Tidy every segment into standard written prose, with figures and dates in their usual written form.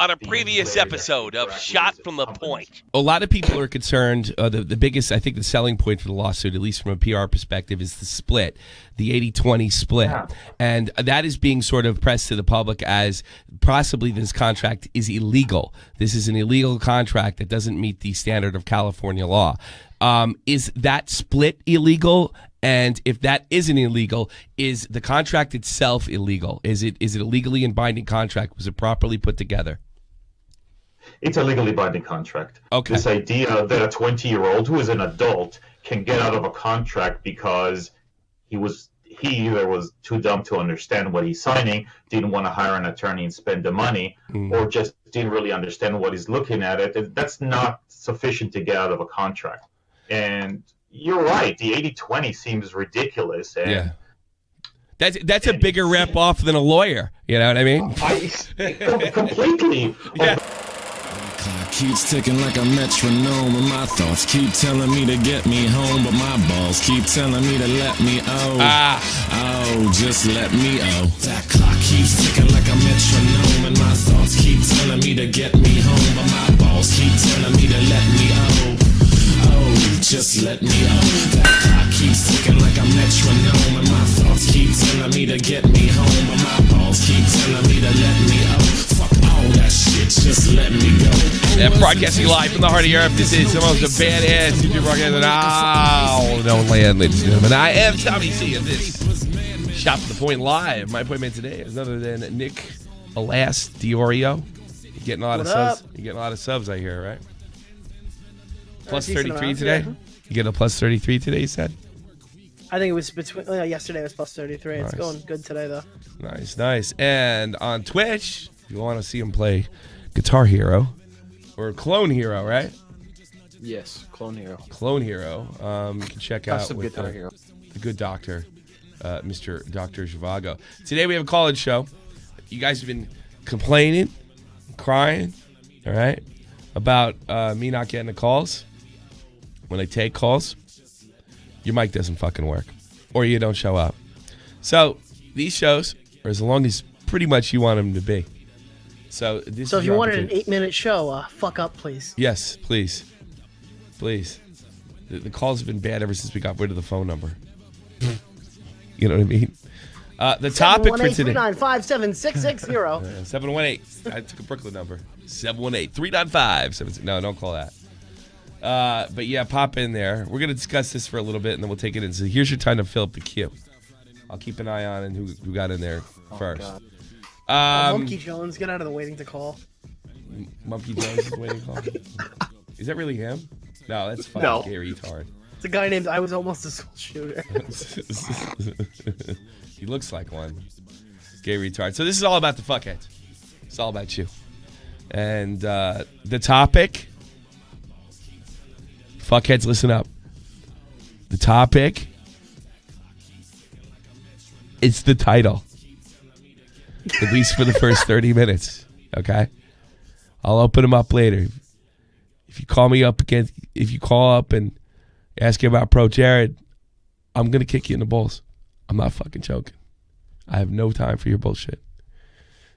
on a previous episode of Shot from the Point. A lot of people are concerned. The biggest, I think, the selling point for the lawsuit, at least from a PR perspective, is the split, the 80-20 split. Yeah. And that is being sort of pressed to the public as possibly this contract is illegal. This is an illegal contract that doesn't meet the standard of California law. Is that split illegal? And if that isn't illegal, is the contract itself illegal? Is it a legally and binding contract? Was it properly put together? It's a legally binding contract. Okay. This idea that a 20-year-old who is an adult can get out of a contract because he either was too dumb to understand what he's signing, didn't want to hire an attorney and spend the money, or just didn't really understand what he's looking at, that's not sufficient to get out of a contract. And you're right, the 80-20 seems ridiculous. And, yeah. That's a bigger rip off than a lawyer. You know what I mean? Completely. Yeah. Clock keeps ticking like a metronome, and my thoughts keep telling me to get me home, but my balls keep telling me to let me just let me That clock keeps ticking like a metronome, and my thoughts keep telling me to get me home, but my balls keep telling me to let me just let me That clock keeps ticking like a metronome, and my thoughts keep telling me to get me home, but my balls keep telling me to let me Fuck all that shit, just let me go. Yeah, broadcasting live from the heart of Europe. This is the most badass YouTube broadcast no land, ladies and gentlemen. I am Tommy C, and this Shot from the Point live. My appointment today is none other than Nick Alas Diorio. You're getting a lot of subs. You're getting a lot of subs, I hear, right? Plus 33 today? Yeah. You get a plus 33 today, you said? I think it was between. Yesterday was plus 33. Nice. It's going good today, though. Nice, nice. And on Twitch, if you want to see him play Guitar Hero, or Clone Hero, right? Yes, Clone Hero. Clone Hero. You can check out with Guitar Hero. The good doctor, Mr. Dr. Zhivago. Today we have a call-in show. You guys have been complaining, crying, all right, about me not getting the calls. When I take calls, your mic doesn't fucking work, or you don't show up. So these shows are as long as pretty much you want them to be. So if you wanted an 8-minute show, fuck up, please. Yes, please, please. The calls have been bad ever since we got rid of the phone number. You know what I mean? The topic for today. 718-395-7660. 718. I took a Brooklyn number. 718-395-7660. No, don't call that. But yeah, pop in there. We're going to discuss this for a little bit, and then we'll take it in. So here's your time to fill up the queue. I'll keep an eye on and who got in there first. Monkey Jones, get out of the waiting to call. Monkey Jones is waiting to call? Is that really him? No, that's fucking gay retard. It's a guy named I Was Almost a School Shooter. He looks like one. Gay retard. So this is all about the fuckheads. It's all about you. And the topic... Fuckheads, listen up. The topic, it's the title. At least for the first 30 minutes, okay? I'll open them up later. If you call up and ask you about Pro Jared, I'm going to kick you in the balls. I'm not fucking joking. I have no time for your bullshit.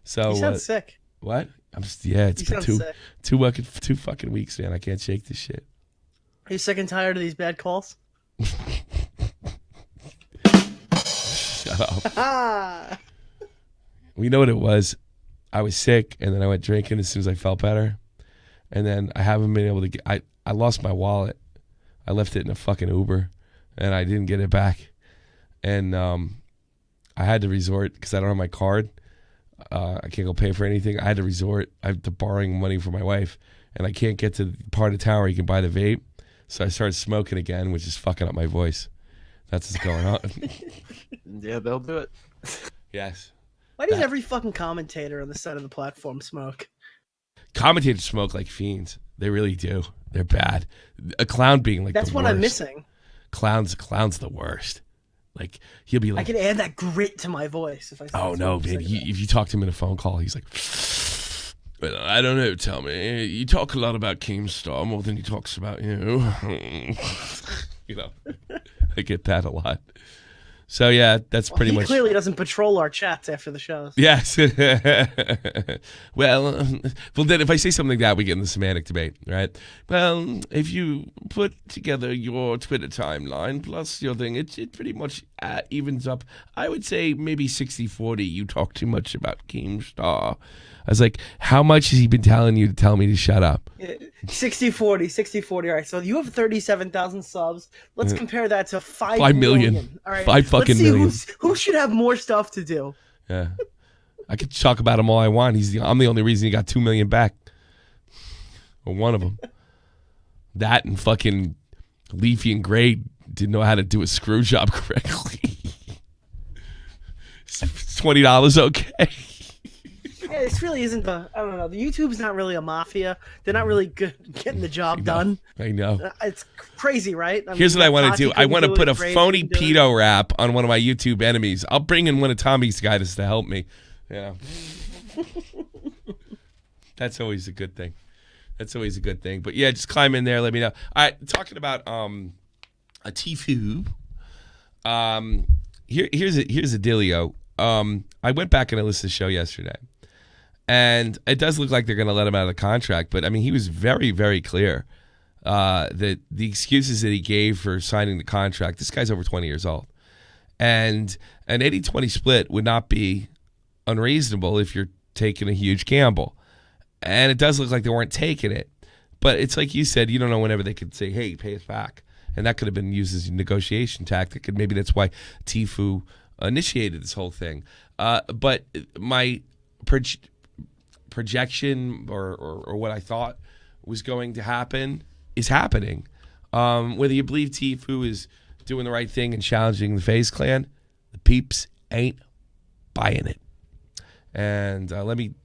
So you sound sick. What? It's been two fucking weeks, man. I can't shake this shit. Are you sick and tired of these bad calls? Shut up. We know what it was. I was sick, and then I went drinking as soon as I felt better. And then I haven't been able to get... I lost my wallet. I left it in a fucking Uber, and I didn't get it back. And I had to resort, because I don't have my card. I can't go pay for anything. I had to resort to borrowing money from my wife, and I can't get to the part of town where you can buy the vape. So I started smoking again, which is fucking up my voice. That's what's going on. Yeah, they'll do it. Yes. Why does every fucking commentator on the side of the platform smoke? Commentators smoke like fiends. They really do. They're bad. A clown being like that's the what worst. I'm missing. Clown's the worst. Like he'll be like, I can add that grit to my voice if I. Oh no, man! If you talk to him in a phone call, he's like, well, I don't know. Tell me, you talk a lot about Keemstar more than he talks about you. You know, I get that a lot. So yeah, that's pretty he much. clearly doesn't patrol our chats after the shows. Yes. well, then if I say something like that, we get in the semantic debate, right? Well, if you put together your Twitter timeline plus your thing, it pretty much evens up. I would say maybe 60-40. You talk too much about Keemstar. I was like, how much has he been telling you to tell me to shut up? 60-40. All right, so you have 37,000 subs. Let's compare that to 5 million. All right, 5 fucking million. Who should have more stuff to do? Yeah, I could talk about him all I want. I'm the only reason he got 2 million back, or one of them. That and fucking Leafy and Gray didn't know how to do a screw job correctly. $20 okay. Yeah, this really isn't I don't know. The YouTube's not really a mafia. They're not really good at getting the job done. I know. It's crazy, right? Here's what I want to do. I want to put a phony pedo rap on one of my YouTube enemies. I'll bring in one of Tommy's guys to help me. Yeah. That's always a good thing. But yeah, just climb in there. Let me know. All right, talking about a Tfue. Here's a dealio. I went back and I listened to the show yesterday. And it does look like they're going to let him out of the contract. But, I mean, he was very, very clear that the excuses that he gave for signing the contract, this guy's over 20 years old. And an 80-20 split would not be unreasonable if you're taking a huge gamble. And it does look like they weren't taking it. But it's like you said, you don't know whenever they could say, hey, pay us back. And that could have been used as a negotiation tactic. And maybe that's why Tfue initiated this whole thing. But my projection or what I thought was going to happen is happening. Whether you believe Tfue is doing the right thing and challenging the FaZe clan, the peeps ain't buying it. And let me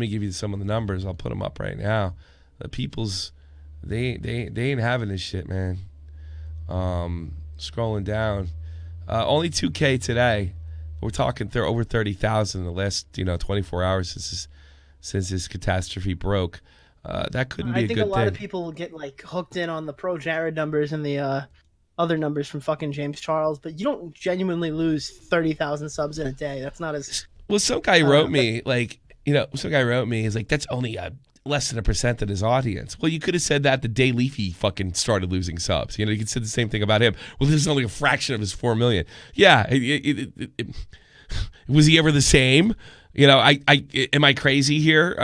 give you some of the numbers. I'll put them up right now. The people's they ain't having this shit, man. Scrolling down, only 2K today. We're talking over 30,000 in the last 24 hours since this catastrophe broke. That couldn't be a good thing. I think a lot of people get like hooked in on the pro Jared numbers and the other numbers from fucking James Charles, but you don't genuinely lose 30,000 subs in a day. That's not as well. Some guy wrote me is like, that's only less than 1% of his audience. Well, you could have said that the day Leafy fucking started losing subs. You could say the same thing about him. Well, this is only a fraction of his 4 million. Yeah, was he ever the same? Am I crazy here?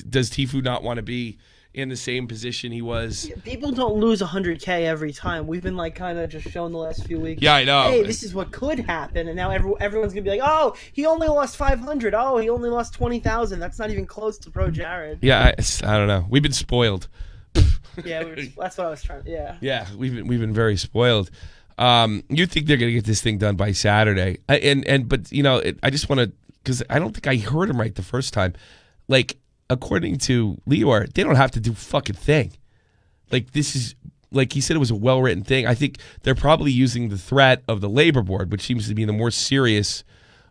Does Tfue not want to be in the same position he was? People don't lose 100K every time. We've been like kind of just showing the last few weeks. Yeah, I know. Hey, this is what could happen, and now everyone's gonna be like, oh, he only lost 500. Oh, he only lost 20,000. That's not even close to pro Jared. Yeah, I don't know. We've been spoiled. Yeah, that's what I was trying. Yeah. Yeah, we've been very spoiled. You think they're gonna get this thing done by Saturday? But I just want to, because I don't think I heard him right the first time. Like, according to Lior, they don't have to do a fucking thing. Like, this is, like he said, it was a well-written thing. I think they're probably using the threat of the labor board, which seems to be the more serious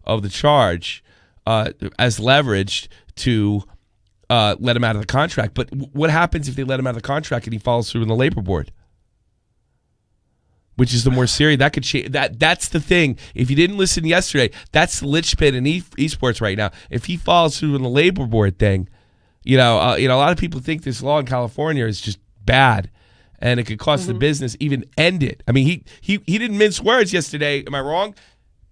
of the charge, as leverage to let him out of the contract. But what happens if they let him out of the contract and he follows through in the labor board? Which is the more serious. That could change. That's the thing. If you didn't listen yesterday, that's the linchpin in esports right now. If he follows through in the labor board thing, a lot of people think this law in California is just bad, and it could cost the business, even end it. I mean, he didn't mince words yesterday. Am I wrong?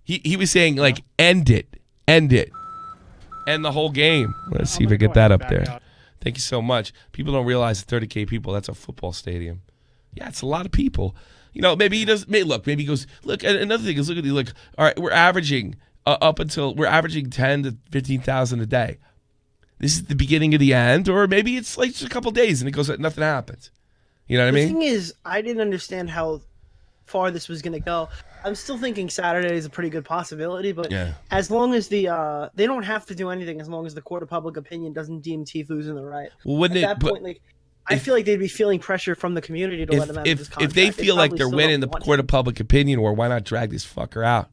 He was saying like end it, end the whole game. Let's see if I get that up there. Thank you so much. People don't realize 30K people. That's a football stadium. Yeah, it's a lot of people. Maybe he does. Maybe he goes, look. Another thing is, look at the look. All right, we're averaging we're averaging 10 to 15,000 a day. This is the beginning of the end, or maybe it's like just a couple days and it goes, nothing happens. You know what I mean? The thing is, I didn't understand how far this was going to go. I'm still thinking Saturday is a pretty good possibility, but as long as they don't have to do anything, as long as the court of public opinion doesn't deem Tfue's in the right. Well, wouldn't at that point, I feel like they'd be feeling pressure from the community to let him out of this contract. If they feel like they're winning the court of public opinion war, why not drag this fucker out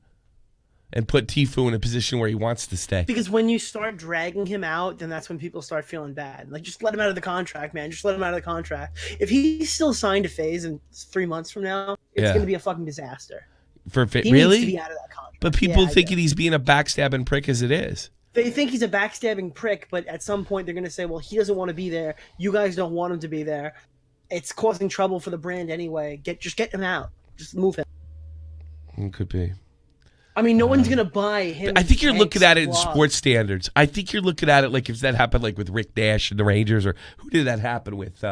and put Tfue in a position where he wants to stay? Because when you start dragging him out, then that's when people start feeling bad. Like, just let him out of the contract, man. Just let him out of the contract. If he's still signed to FaZe in 3 months from now, it's going to be a fucking disaster. He really? needs to be out of that contract. But people thinking he's being a backstabbing prick as it is. They think he's a backstabbing prick, but at some point they're going to say, well, he doesn't want to be there. You guys don't want him to be there. It's causing trouble for the brand anyway. Just get him out. Just move him. It could be. I mean, no one's going to buy him. I think you're looking at it in sports standards. I think you're looking at it like if that happened like with Rick Nash and the Rangers, or who did that happen with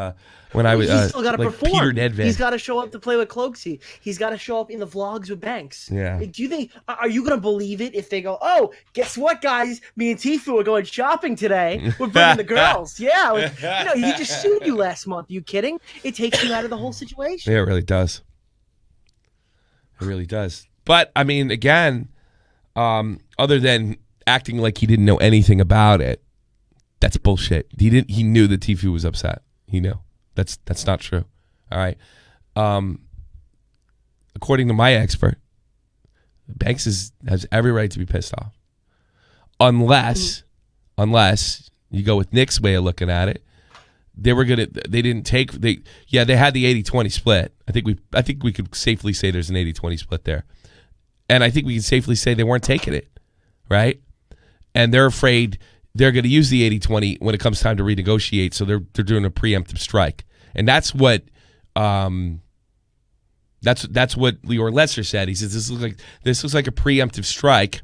when I was He's still got to like perform. Peter Nedved. He's got to show up to play with Cloaksy. He's got to show up in the vlogs with Banks. Yeah. Do you think, are you going to believe it if they go, oh, guess what, guys? Me and Tfue are going shopping today. We're bringing the girls. Yeah. Like, he just sued you last month. Are you kidding? It takes you out of the whole situation. Yeah, it really does. It really does. But, I mean, again, other than acting like he didn't know anything about it, that's bullshit. He knew that Tfue was upset. He knew. That's not true. All right. According to my expert, Banks has every right to be pissed off. Unless you go with Nick's way of looking at it, they had the 80-20 split. I think we could safely say there's an 80-20 split there. And I think we can safely say they weren't taking it, right? And they're afraid they're going to use the 80-20 when it comes time to renegotiate, so they're doing a preemptive strike. And that's what that's what Leor Lesser said. He says this looks like a preemptive strike.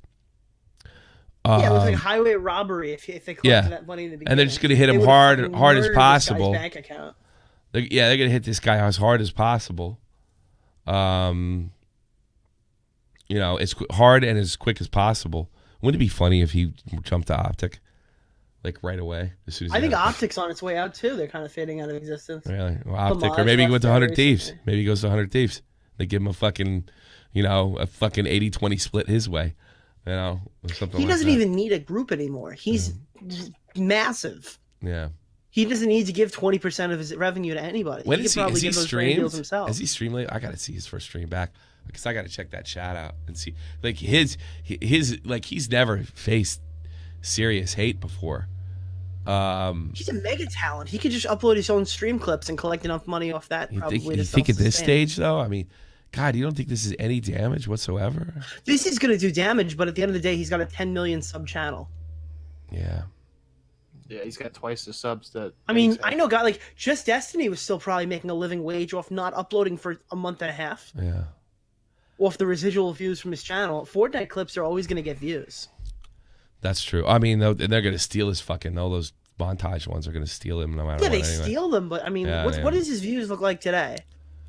Yeah, it was like highway robbery if they collected that money in the beginning. And they're just going to hit him hard as possible. Bank account. They're going to hit this guy as hard as possible. As hard and as quick as possible. Wouldn't it be funny if he jumped to Optic, like right away? As soon as I think Optic's on its way out too. They're kind of fading out of existence. Really? Well, Optic, or maybe he went to 100 Thieves. Maybe he goes to 100 Thieves. They give him a fucking 80-20 split his way. Or something. He doesn't even need a group anymore. He's massive. Yeah. He doesn't need to give 20% of his revenue to anybody. When is he? Is he streamed? Himself. Is he streamed late? I got to see his first stream back. Because I got to check that chat out and see, like his he's never faced serious hate before. He's a mega talent. He could just upload his own stream clips and collect enough money off that. You think at this stage though? I mean, God, you don't think this is any damage whatsoever? This is going to do damage, but at the end of the day, he's got a 10 million sub channel. Yeah. Yeah, he's got twice the subs that. I mean, I know, guy like Just Destiny was still probably making a living wage off not uploading for a month and a half. Yeah. Off the residual views from his channel. Fortnite clips are always going to get views. That's true. I mean, they're going to steal his fucking. All those montage ones are going to steal him no matter what. Yeah, they steal them, but I mean, what does his views look like today?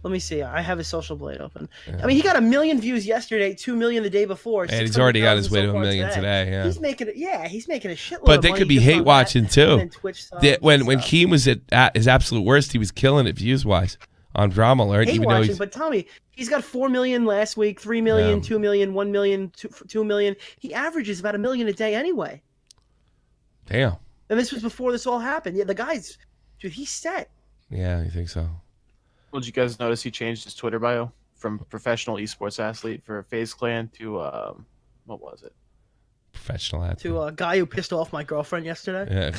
Let me see. I have his social blade open. Yeah. I mean, he got 1 million views yesterday, 2 million the day before, and he's already on his way to 1 million today. Yeah, he's making a shitload. But they could be hate watching too. When Keem was at his absolute worst, he was killing it views wise on Drama Alert. Hate watching, but Tommy, he's got 4 million last week, 3 million, 2 million, 1 million, 2 million. He averages about 1 million a day anyway. Damn. And this was before this all happened. Yeah, the guy's, dude, he's set. Yeah, you think so? Well, did you guys notice he changed his Twitter bio from professional esports athlete for FaZe Clan to what was it? Professional athlete. To a guy who pissed off my girlfriend yesterday. Yeah.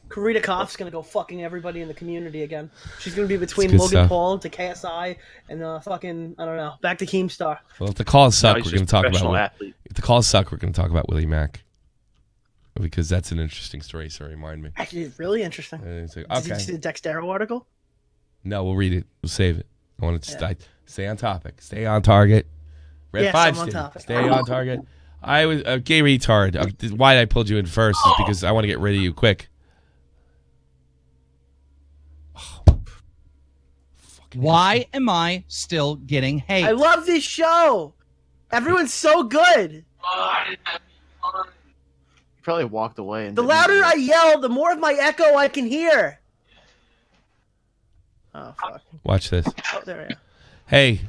Karita Koff's gonna go fucking everybody in the community again. She's gonna be between Logan Paul to KSI and fucking I don't know, back to Keemstar. Well, if the calls suck, we're gonna talk about. If the calls suck, we're gonna talk about Willie Mack. Because that's an interesting story, so remind me. Actually, it's really interesting. Like, okay. Did you see the Dextero article? No, we'll read it. We'll save it. I want to stay on topic. Stay on target. Red 5 on topic. Stay on target. I was a gay retard. Why I pulled you in first is because I want to get rid of you quick. Why am I still getting hate? I love this show. Everyone's so good. Probably walked away. And the louder I yell, the more of my echo I can hear. Oh, fuck. Watch this. Oh, there we go. Hey,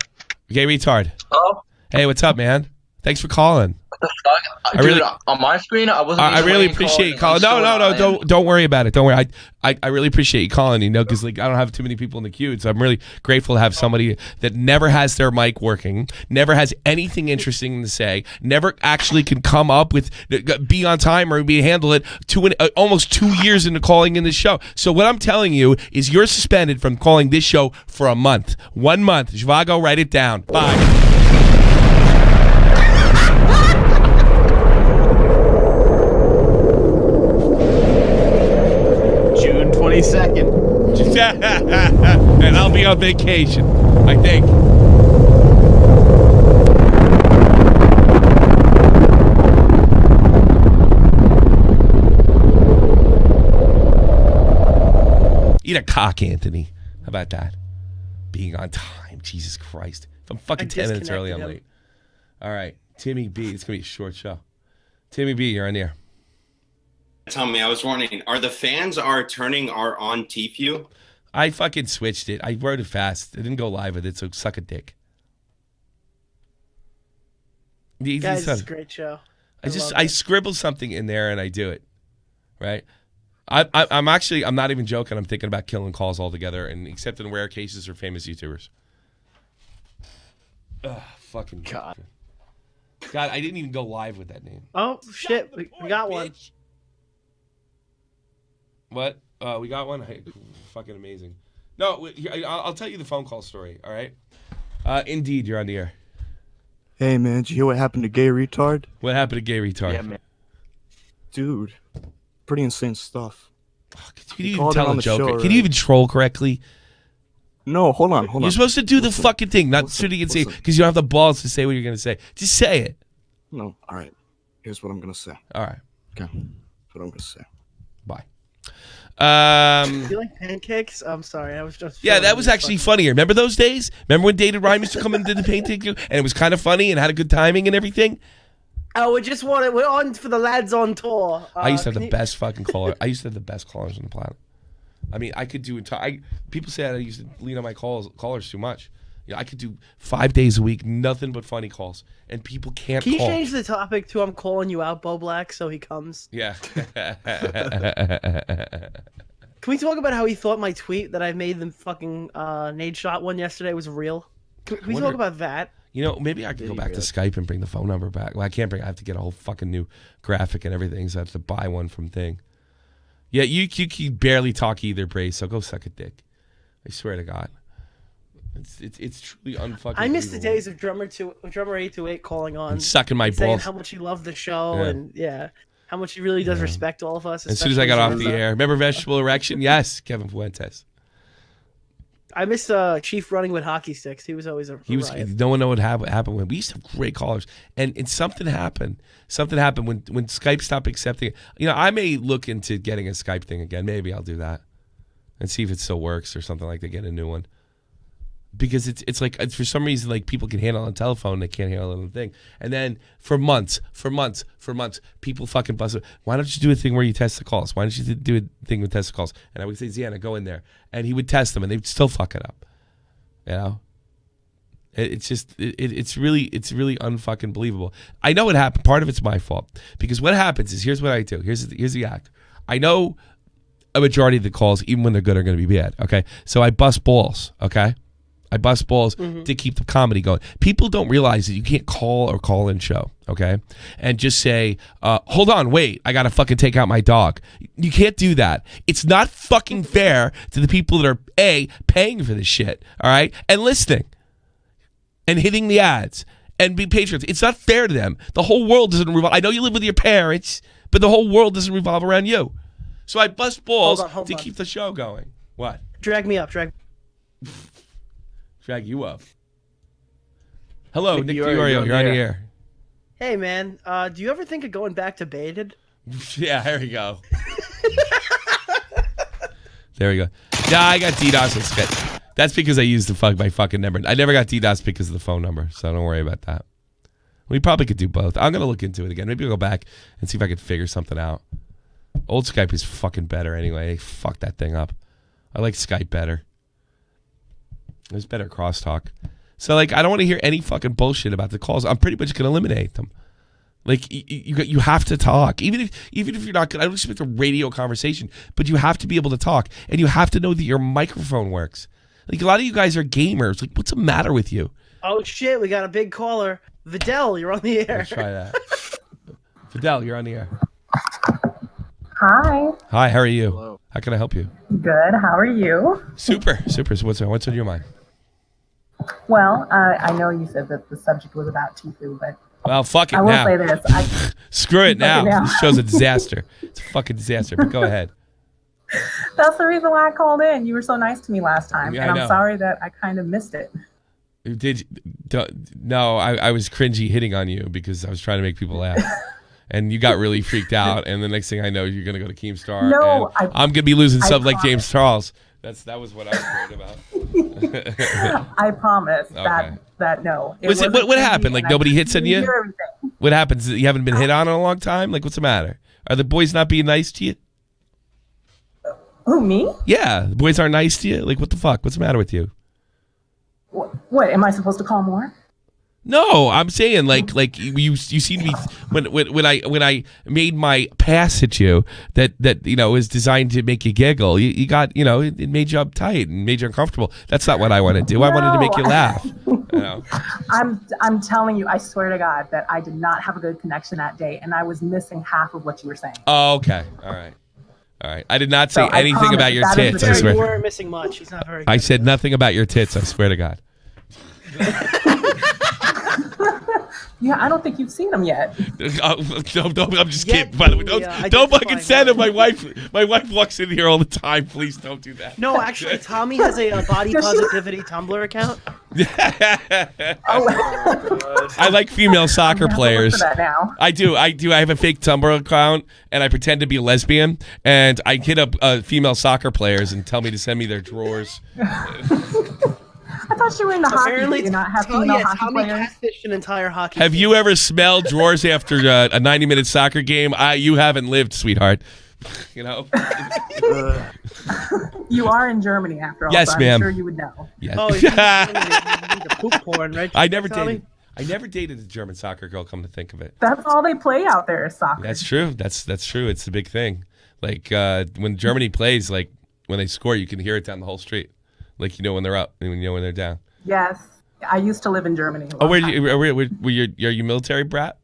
gay retard. Hello? Hey, what's up, man? Thanks for calling. What the fuck? Dude, on my screen, I wasn't. I really appreciate you calling. No, don't worry about it. Don't worry. I really appreciate you calling. You know, because like I don't have too many people in the queue, so I'm really grateful to have somebody that never has their mic working, never has anything interesting to say, never actually can come up with, be on time or handle it. Almost 2 years into calling in this show. So what I'm telling you is you're suspended from calling this show for a month. 1 month. Zhivago, write it down. Bye. June 22nd. And I'll be on vacation, I think. Eat a cock, Anthony. How about that? Being on time. Jesus Christ. If I'm fucking 10 minutes early, I'm late. All right. Timmy B. It's going to be a short show. Timmy B, you're on the air. Tell me, I was wondering, are the fans turning on Tfue? I fucking switched it. I wrote it fast. I didn't go live with it, so suck a dick. Guys, it's a great show. I scribble something in there and I do it. Right? I'm not even joking. I'm thinking about killing calls altogether, and except in rare cases for famous YouTubers. Ugh, fucking God, I didn't even go live with that name. Oh shit, we got one. What? We got one. Hey, fucking amazing. No, I'll tell you the phone call story. All right. Indeed, you're on the air. Hey man, did you hear what happened to Gay Retard? What happened to Gay Retard? Yeah, man. Dude, pretty insane stuff. Can you even tell a joke? Can you even troll correctly? No, hold on. You're supposed to do the fucking thing, not sitting and say, because you don't have the balls to say what you're going to say. Just say it. No, all right. Here's what I'm going to say. All right. Okay. Here's what I'm going to say. Bye. Do you like pancakes? I'm sorry, I was just. Yeah, that was actually funnier. Remember those days? Remember when Dated Rhyme used to come into the painting and it was kind of funny and had a good timing and everything? Oh, we're on for the lads on tour. I used to have the best fucking caller. I used to have the best callers on the planet. I mean, I could do people say I used to lean on my callers too much. I could do 5 days a week, nothing but funny calls, and people can't Can you call. change the topic to "I'm calling you out, Bo Black," so he comes? Yeah. Can we talk about how he thought my tweet that I made the fucking nade shot one yesterday was real? Can we talk about that? You know, maybe I could go back to Skype and bring the phone number back. Well, I can't bring. I have to get a whole fucking new graphic and everything, so I have to buy one from Thing. Yeah, you barely talk either, Brace. So go suck a dick. I swear to God, it's truly unfucking. I miss the days of drummer 828 calling on and sucking my saying balls. How much he loved the show and how much he really does respect all of us. As soon as I got off the air, remember Vegetable Erection? Yes, Kevin Fuentes. I missed Chief running with hockey sticks. He was always a riot. No one know what happened when we used to have great callers, and something happened. Something happened when Skype stopped accepting it. You know, I may look into getting a Skype thing again. Maybe I'll do that and see if it still works or something like that. Get a new one. Because it's like for some reason like people can handle it on telephone, they can't handle it on the thing. And then for months, people fucking bust it. Why don't you do a thing where you test the calls? Why don't you do a thing with test the calls? And I would say, Ziana, go in there, and he would test them, and they would still fuck it up. You know, it's really unfucking believable. I know what happened. Part of it's my fault because what happens is here's what I do. Here's the act. I know a majority of the calls, even when they're good, are going to be bad. Okay, so I bust balls. Okay. I bust balls to keep the comedy going. People don't realize that you can't call in show, okay? And just say, hold on, wait, I got to fucking take out my dog. You can't do that. It's not fucking fair to the people that are, A, paying for this shit, all right? And listening and hitting the ads and being patriots. It's not fair to them. The whole world doesn't revolve. I know you live with your parents, but the whole world doesn't revolve around you. So I bust balls to keep the show going. What? Drag me up, drag you up. Hello, Nick DiOrio. You're on the air. Hey, man. Do you ever think of going back to Baited? Yeah, there we go. There we go. Yeah, I got DDoS and Skype. That's because I used my fucking number. I never got DDoS because of the phone number, so don't worry about that. We probably could do both. I'm going to look into it again. Maybe I'll go back and see if I could figure something out. Old Skype is fucking better anyway. Fuck that thing up. I like Skype better. There's better crosstalk. So, like, I don't want to hear any fucking bullshit about the calls. I'm pretty much going to eliminate them. Like you have to talk, even if you're not good. I don't expect a radio conversation, but you have to be able to talk, and you have to know that your microphone works. Like a lot of you guys are gamers. Like, what's the matter with you? Oh shit, we got a big caller. Vidal, you're on the air. Let's try that. Vidal, you're on the air. Hi. Hi, how are you? Hello. How can I help you? Good. How are you? Super. So what's on your mind? Well, I know you said that the subject was about Tfue, but Well, fuck it I will now. say this. Screw it now. now. This show's a disaster. It's a fucking disaster. But go ahead. That's the reason why I called in. You were so nice to me last time, Yeah, and I know. I'm sorry that I kind of missed it. No, I was cringy hitting on you because I was trying to make people laugh. And you got really freaked out, and the next thing I know, you're gonna go to Keemstar. No, and I'm gonna be losing subs like promise. James Charles. That was what I was worried about. I promise Okay. that no. What happened? Like nobody hits on you? Hear everything. What happens? You haven't been hit on in a long time? Like what's the matter? Are the boys not being nice to you? Who, me? Yeah, the boys aren't nice to you. Like what the fuck? What's the matter with you? What am I supposed to call more? No, I'm saying like you seem to be when I made my pass at you that was designed to make you giggle. You got it made you uptight and made you uncomfortable. That's not what I want to do. I wanted to make you laugh. I'm telling you, I swear to God that I did not have a good connection that day, and I was missing half of what you were saying. Oh, okay, all right. I did not say anything about your tits. I You swear. weren't missing much. He's not very good. I said nothing about your tits. I swear to God. Yeah, I don't think you've seen them yet. No, I'm just kidding. By the way, don't fucking send him. My wife walks in here all the time. Please don't do that. No, actually, Tommy has a body positivity Tumblr account. I like female soccer players. Look for that now. I do. I have a fake Tumblr account, and I pretend to be a lesbian, and I hit up female soccer players and tell me to send me their drawers. I thought you were in the hockey. Do you not have female hockey Tommy players? catfished an entire hockey. Have you ever smelled drawers after a 90-minute soccer game? You haven't lived, sweetheart. You know. You are in Germany after all. Yes, so ma'am. I'm sure you would know. Yes. Oh, he's poop porn, right? I never Tommy? dated a German soccer girl. Come to think of it. That's all they play out there is soccer. That's true. That's true. It's the big thing. Like when Germany plays, like when they score, you can hear it down the whole street. Like when they're up and when they're down. Yes, I used to live in Germany. Oh, are you military brat?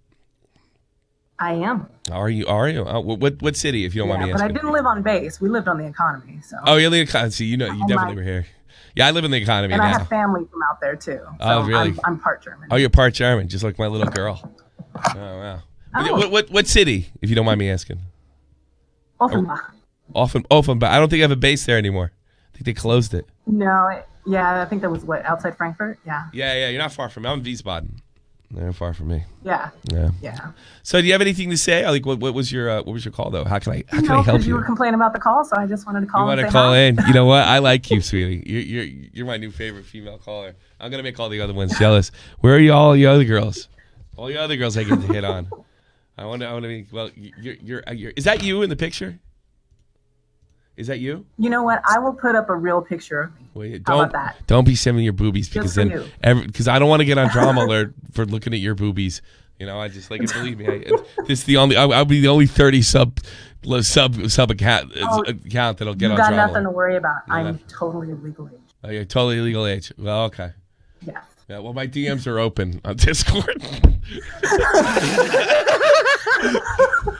I am. Are you? Oh, what city, if you don't mind me but asking? I didn't live on base. We lived on the economy. So. Oh, you're in the economy. See, you definitely were here. Yeah, I live in the economy and now. I have family from out there too. So Oh, really? I'm part German. Oh, you're part German, just like my little girl. Oh, wow. Oh. What city, if you don't mind me asking? Offenbach. Offenbach. I don't think I have a base there anymore. I think they closed it. No, I think that was outside Frankfurt. Yeah. Yeah. You're not far from me. I'm in Wiesbaden. They're far from me. Yeah. Yeah. So, do you have anything to say? Like, what was your call though? How can I help because you you? were complaining about the call, so I just wanted to call. You want and to say call hi. in? You know what? I like you, sweetie. You're my new favorite female caller. I'm gonna make all the other ones jealous. Where are all the other girls? All the other girls I get to hit on. I want to be. Well, you're. Is that you in the picture? Is that you? You know what? I will put up a real picture of me. Wait, How about that? Don't be sending your boobies because for then because I don't want to get on drama alert for looking at your boobies. I just like it. Believe me, this is the only. I'll be the only 30 sub account that'll get on You got drama. nothing to worry about. Yeah. I'm totally legal age. Oh, you're totally legal age. Well, okay. Yes. Yeah. Well, my DMs are open on Discord.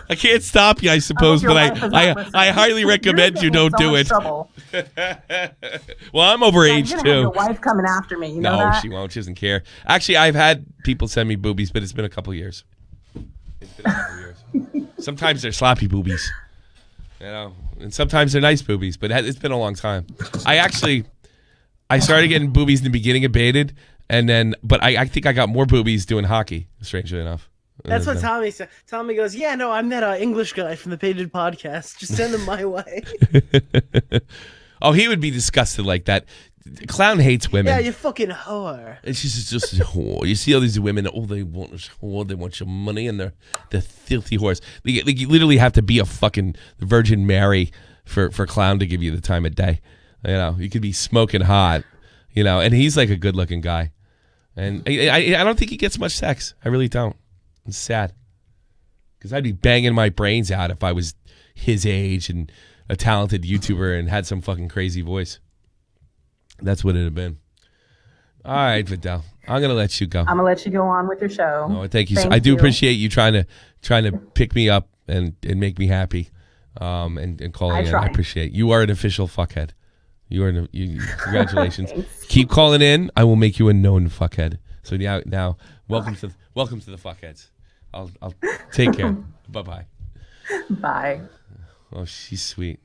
I can't stop you, I suppose, but I highly recommend you don't do it. Well, I'm overage You're gonna have too. your wife coming after me. You know No, that? she won't. She doesn't care. Actually, I've had people send me boobies, but it's been a couple years. Sometimes they're sloppy boobies, and sometimes they're nice boobies. But it's been a long time. I started getting boobies in the beginning of Baited, and then, but I think I got more boobies doing hockey. Strangely enough. That's what Tommy said. Tommy goes, "Yeah, no, I'm that English guy from the Pated podcast. Just send them my way." Oh, he would be disgusted like that. Clown hates women. Yeah, you fucking whore. And she's just a whore. You see all these women, all they want is whore. They want your money, and they're filthy whores. You literally have to be a fucking Virgin Mary for Clown to give you the time of day. You could be smoking hot, and he's like a good-looking guy. And I don't think he gets much sex. I really don't. It's sad. Because I'd be banging my brains out if I was his age and a talented YouTuber and had some fucking crazy voice. That's what it'd have been. All right, Vidal. I'm gonna let you go. I'm gonna let you go on with your show. Oh, thank you. I do appreciate you trying to pick me up and make me happy, and calling in. I appreciate it. You are an official fuckhead. Congratulations. Keep calling in. I will make you a known fuckhead. So now, welcome to the fuckheads. I'll take care. Bye. Bye. Oh, she's sweet.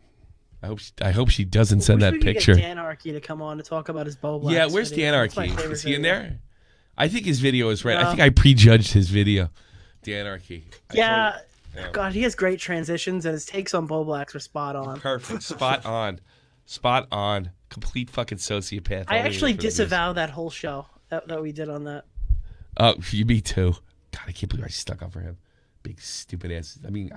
I hope she doesn't send that picture. Get Danarchy to come on to talk about his Bo Blacks. Yeah, where's Danarchy? Is he in there? I think his video is right. No. I think I prejudged his video. Danarchy. Yeah. God, he has great transitions, and his takes on Bo Blacks were spot on. Perfect. Spot on. Complete fucking sociopath. I actually disavow that whole show that we did on that. Oh, me too. God, I can't believe I stuck up for him. Big stupid ass. I mean,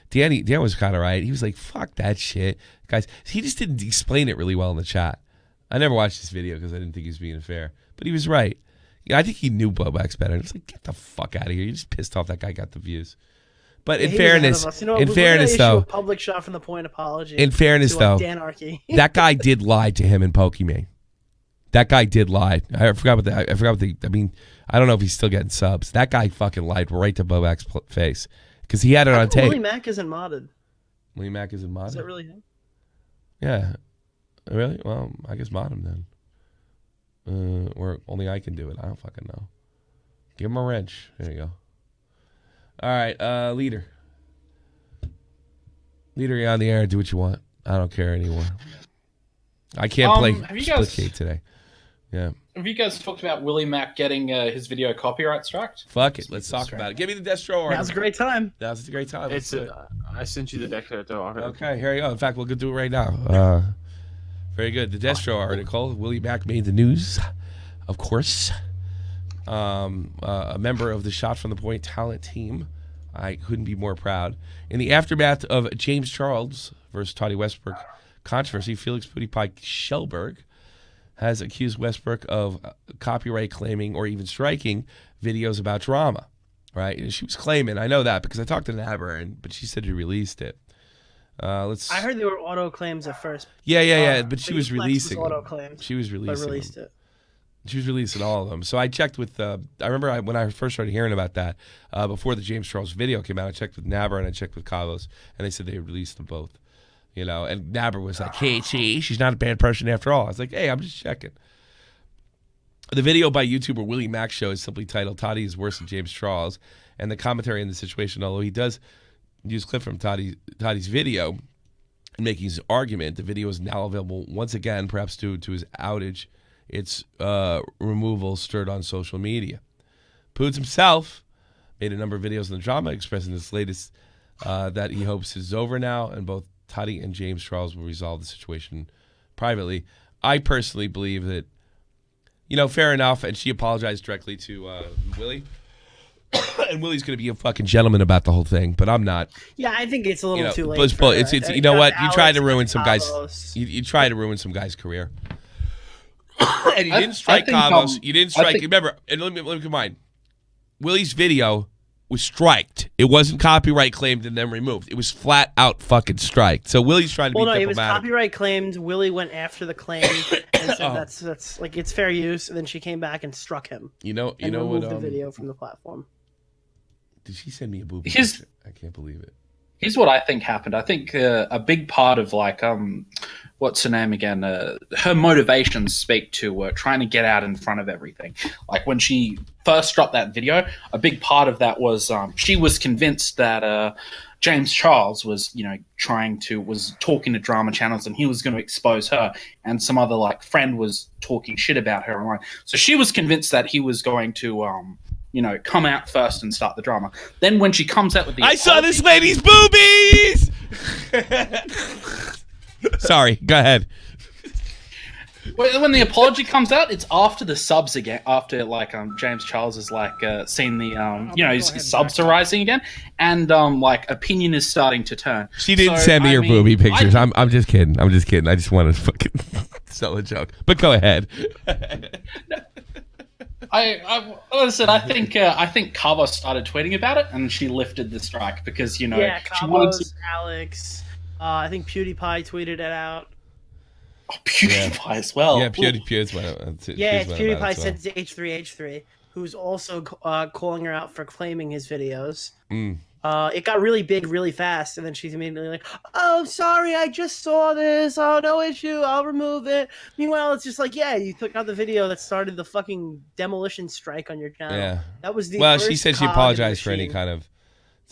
Dan was kind of right. He was like, "Fuck that shit, guys." He just didn't explain it really well in the chat. I never watched this video because I didn't think he was being fair, but he was right. Yeah, I think he knew Blowbacks better. It's like, get the fuck out of here. You just pissed off that guy got the views. But in fairness, though, public shot from the point apology. In fairness, though, Danarchy. That guy did lie to him in Pokemon. That guy did lie. I forgot what I mean, I don't know if he's still getting subs. That guy fucking lied right to Blowback's face because he had it on tape. Willie Mack isn't modded. Willie Mack isn't modded. Is that really him? Yeah. Really? Well, I guess mod him then. Or only I can do it. I don't fucking know. Give him a wrench. There you go. All right, Leader. Leader, you're on the air. Do what you want. I don't care anymore. I can't play Splitgate today. Yeah. Have you guys talked about Willie Mack getting his video copyright striked? Fuck it. Let's talk about it. Give me the Destro article. Now's a great time. Now's a great time. I sent you the Destro article. Okay, here you go. In fact, we'll do it right now. Very good. The Destro article. Willie Mack made the news, of course. A member of the Shot from the Point talent team. I couldn't be more proud. In the aftermath of James Charles versus Toddy Westbrook controversy, Felix PewDiePie Shellberg has accused Westbrook of copyright claiming or even striking videos about drama. Right? And she was claiming, I know that because I talked to Nabber, but she said he released it. I heard there were auto claims at first. Yeah. But she was releasing. Auto claims. She was releasing. Released it. She was releasing all of them. So I checked with, I remember when I first started hearing about that, before the James Charles video came out, I checked with Nabber and I checked with Carlos, and they said they released them both. You know, and Nabber was like, hey, she's not a bad person after all. I was like, hey, I'm just checking. The video by YouTuber Willie Mack Show is simply titled Toddy is Worse Than James Charles, and the commentary in the situation, although he does use clip from Toddy's video and making his argument, the video is now available once again, perhaps due to his outage. Its removal stirred on social media. Poods himself made a number of videos on the drama, expressing his latest that he hopes is over now, and both Toddy and James Charles will resolve the situation privately. I personally believe that, fair enough, and she apologized directly to Willie. And Willie's going to be a fucking gentleman about the whole thing, but I'm not. Yeah, I think it's a little too late. It's you know what? You tried to ruin some guys. You tried to ruin some guy's career. And you didn't strike Carlos. You didn't strike. Remember, and let me combine. Willie's video was striked. It wasn't copyright claimed and then removed. It was flat out fucking striked. So Willie's trying to be diplomatic. It was copyright claimed. Willie went after the claim and said that's like it's fair use. And then she came back and struck him. Removed the video from the platform. Did she send me a booby picture? I can't believe it. Here's what I think happened. I think a big part of what's her name again? Her motivations speak to trying to get out in front of everything. Like when she first dropped that video, a big part of that was she was convinced that James Charles was, was talking to drama channels and he was going to expose her, and some other friend was talking shit about her online. So she was convinced that he was going to come out first and start the drama. Then when she comes out with the I saw this lady's boobies! Sorry, go ahead. When the apology comes out, it's after the subs again, after James Charles has seen the his subs are rising again, and opinion is starting to turn. She didn't send me her booby pictures. I'm just kidding. I just wanted to fucking sell a joke. But go ahead. Listen, I think Kava started tweeting about it, and she lifted the strike because she wanted Kavos, Alex. I think PewDiePie tweeted it out. Oh, PewDiePie as well. Yeah, PewDiePie's went out. It's PewDiePie sent it to H3H3, who's also calling her out for claiming his videos. It got really big really fast, and then she's immediately like, "Oh, sorry, I just saw this. Oh, no issue. I'll remove it." Meanwhile, it's just like, yeah, you took out the video that started the fucking demolition strike on your channel. Yeah, that was the. Well, first she said she cog in the apologized for any machine. kind of.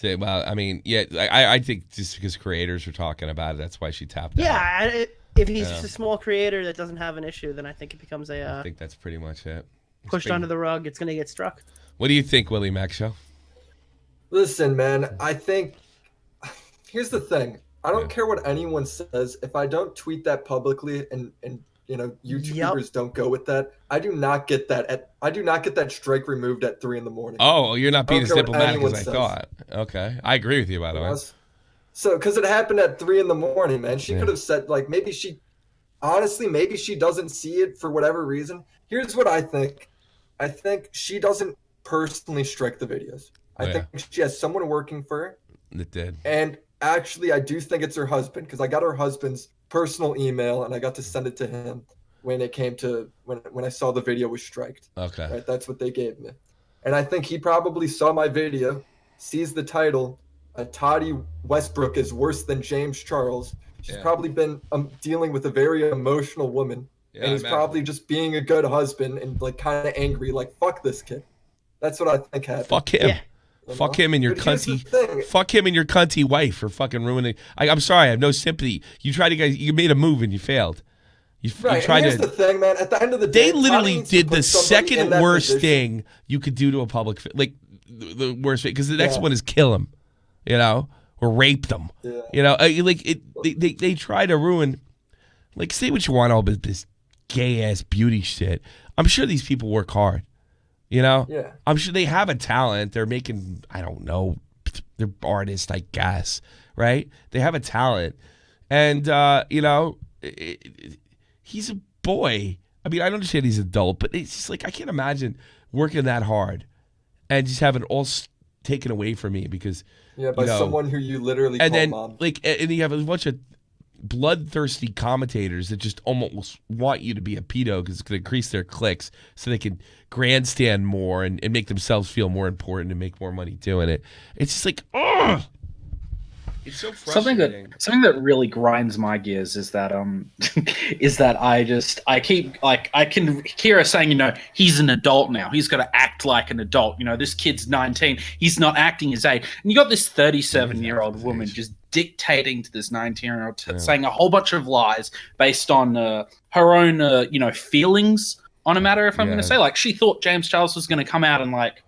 Well, I mean, yeah, I think just because creators were talking about it, that's why she tapped out. Yeah, if he's just a small creator that doesn't have an issue, then I think it becomes I think that's pretty much it. pushed under the rug. It's gonna get struck. What do you think, Willie Mac Show? Listen, man, I think here's the thing. I don't care what anyone says. If I don't tweet that publicly and YouTubers don't go with that, I do not get that strike removed at 3 a.m. Oh, you're not being as diplomatic as I says. thought. Okay, I agree with you, by the way. So, because it happened at 3 a.m, man, she could have said, like, maybe she doesn't see it for whatever reason. Here's what I think. I think she doesn't personally strike the videos. I think she has someone working for her. It did. And actually, I do think it's her husband, because I got her husband's personal email, and I got to send it to him when it came to when I saw the video was striked. Okay. Right, that's what they gave me. And I think he probably saw my video, sees the title, Toddy Westbrook is worse than James Charles. She's probably been dealing with a very emotional woman, and he's probably just being a good husband and like kind of angry, like, fuck this kid. That's what I think happened. Fuck him. Yeah. Fuck him and your cunty. Fuck him and your cunty wife for fucking ruining. I'm sorry, I have no sympathy. You made a move and you failed. You tried here's the thing, man. At the end of the day, they literally did the second worst thing you could do to a public, like the worst thing, because the next one is kill him, or rape them. Yeah. They try to ruin. Like, say what you want, all this gay ass beauty shit. I'm sure these people work hard. I'm sure they have a talent. They're making, I don't know, they're artists, I guess, right? They have a talent. And, he's a boy. I mean, I don't understand he's an adult, but it's just like, I can't imagine working that hard and just having it all taken away from me because, by someone who you literally call mom. And you have a bunch of bloodthirsty commentators that just almost want you to be a pedo because it's going to increase their clicks so they can grandstand more and make themselves feel more important and make more money doing it. It's just like, ugh! It's so frustrating. Something that really grinds my gears is that I can hear her saying, he's an adult now. He's got to act like an adult. This kid's 19. He's not acting his age. And you got this 37-year-old woman just dictating to this 19-year-old, saying a whole bunch of lies based on her own, feelings on a matter. If I'm going to say, like, she thought James Charles was going to come out and like.